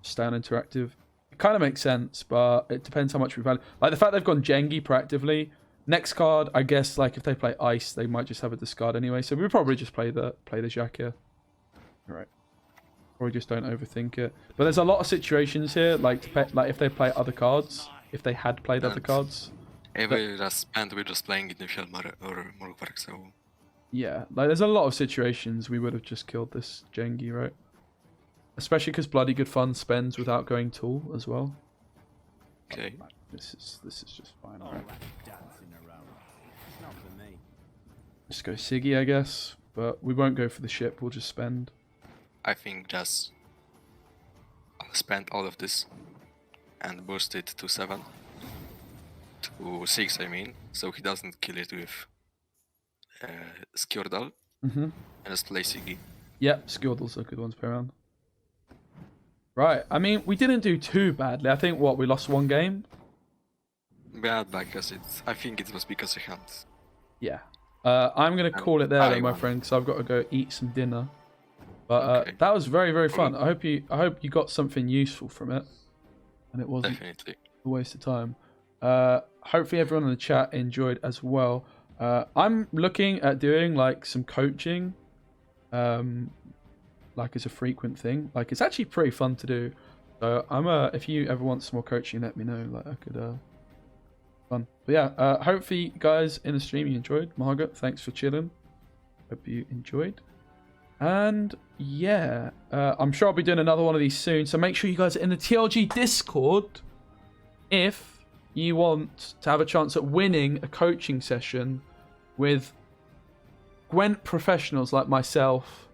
stay uninteractive. It kind of makes sense, but it depends how much we value. Like the fact they've gone Jengi proactively. Next card, I guess, like if they play Ice, they might just have a discard anyway. So we would probably just play the Jack here. All right. Or we just don't overthink it. But there's a lot of situations here, like if they play other cards, if they had played other cards.
If we just spend, we're just playing it in Hjalmar or Morgvark, so...
Yeah, like there's a lot of situations we would have just killed this Jengi, right? Especially because Bloody Good Fun spends without going Tool as well.
Okay.
Oh, this is just fine,
All
right?
that dancing around. It's not for me.
Just go Siggy, I guess. But we won't go for the ship, we'll just spend.
I think just... I'll spend all of this and boost it to 7. To 6, I mean, so he doesn't kill it with Skjordal, and just play Siggy.
Yep, Skjordal's a good one to play around. Right, I mean, we didn't do too badly. I think, what, we lost one game?
Bad because I think it was because of hand.
Yeah. I'm going to call it there,
I
though, my
won.
friend, because I've got to go eat some dinner. But
Okay.
that was very, very fun. I hope you got something useful from it. And it wasn't
Definitely.
a waste of time. Hopefully everyone in the chat enjoyed as well. I'm looking at doing like some coaching, like as a frequent thing. Like it's actually pretty fun to do. So if you ever want some more coaching, let me know. Like I could fun. But yeah, hopefully guys in the stream you enjoyed. Margaret, thanks for chilling. Hope you enjoyed. And yeah, I'm sure I'll be doing another one of these soon. So make sure you guys are in the TLG Discord if you want to have a chance at winning a coaching session with Gwent professionals like myself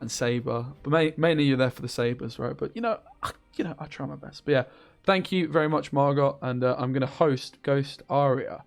and Saber. But mainly you're there for the Sabers, right? But you know, I try my best. But yeah, thank you very much, Margot. And I'm going to host Ghost Aria.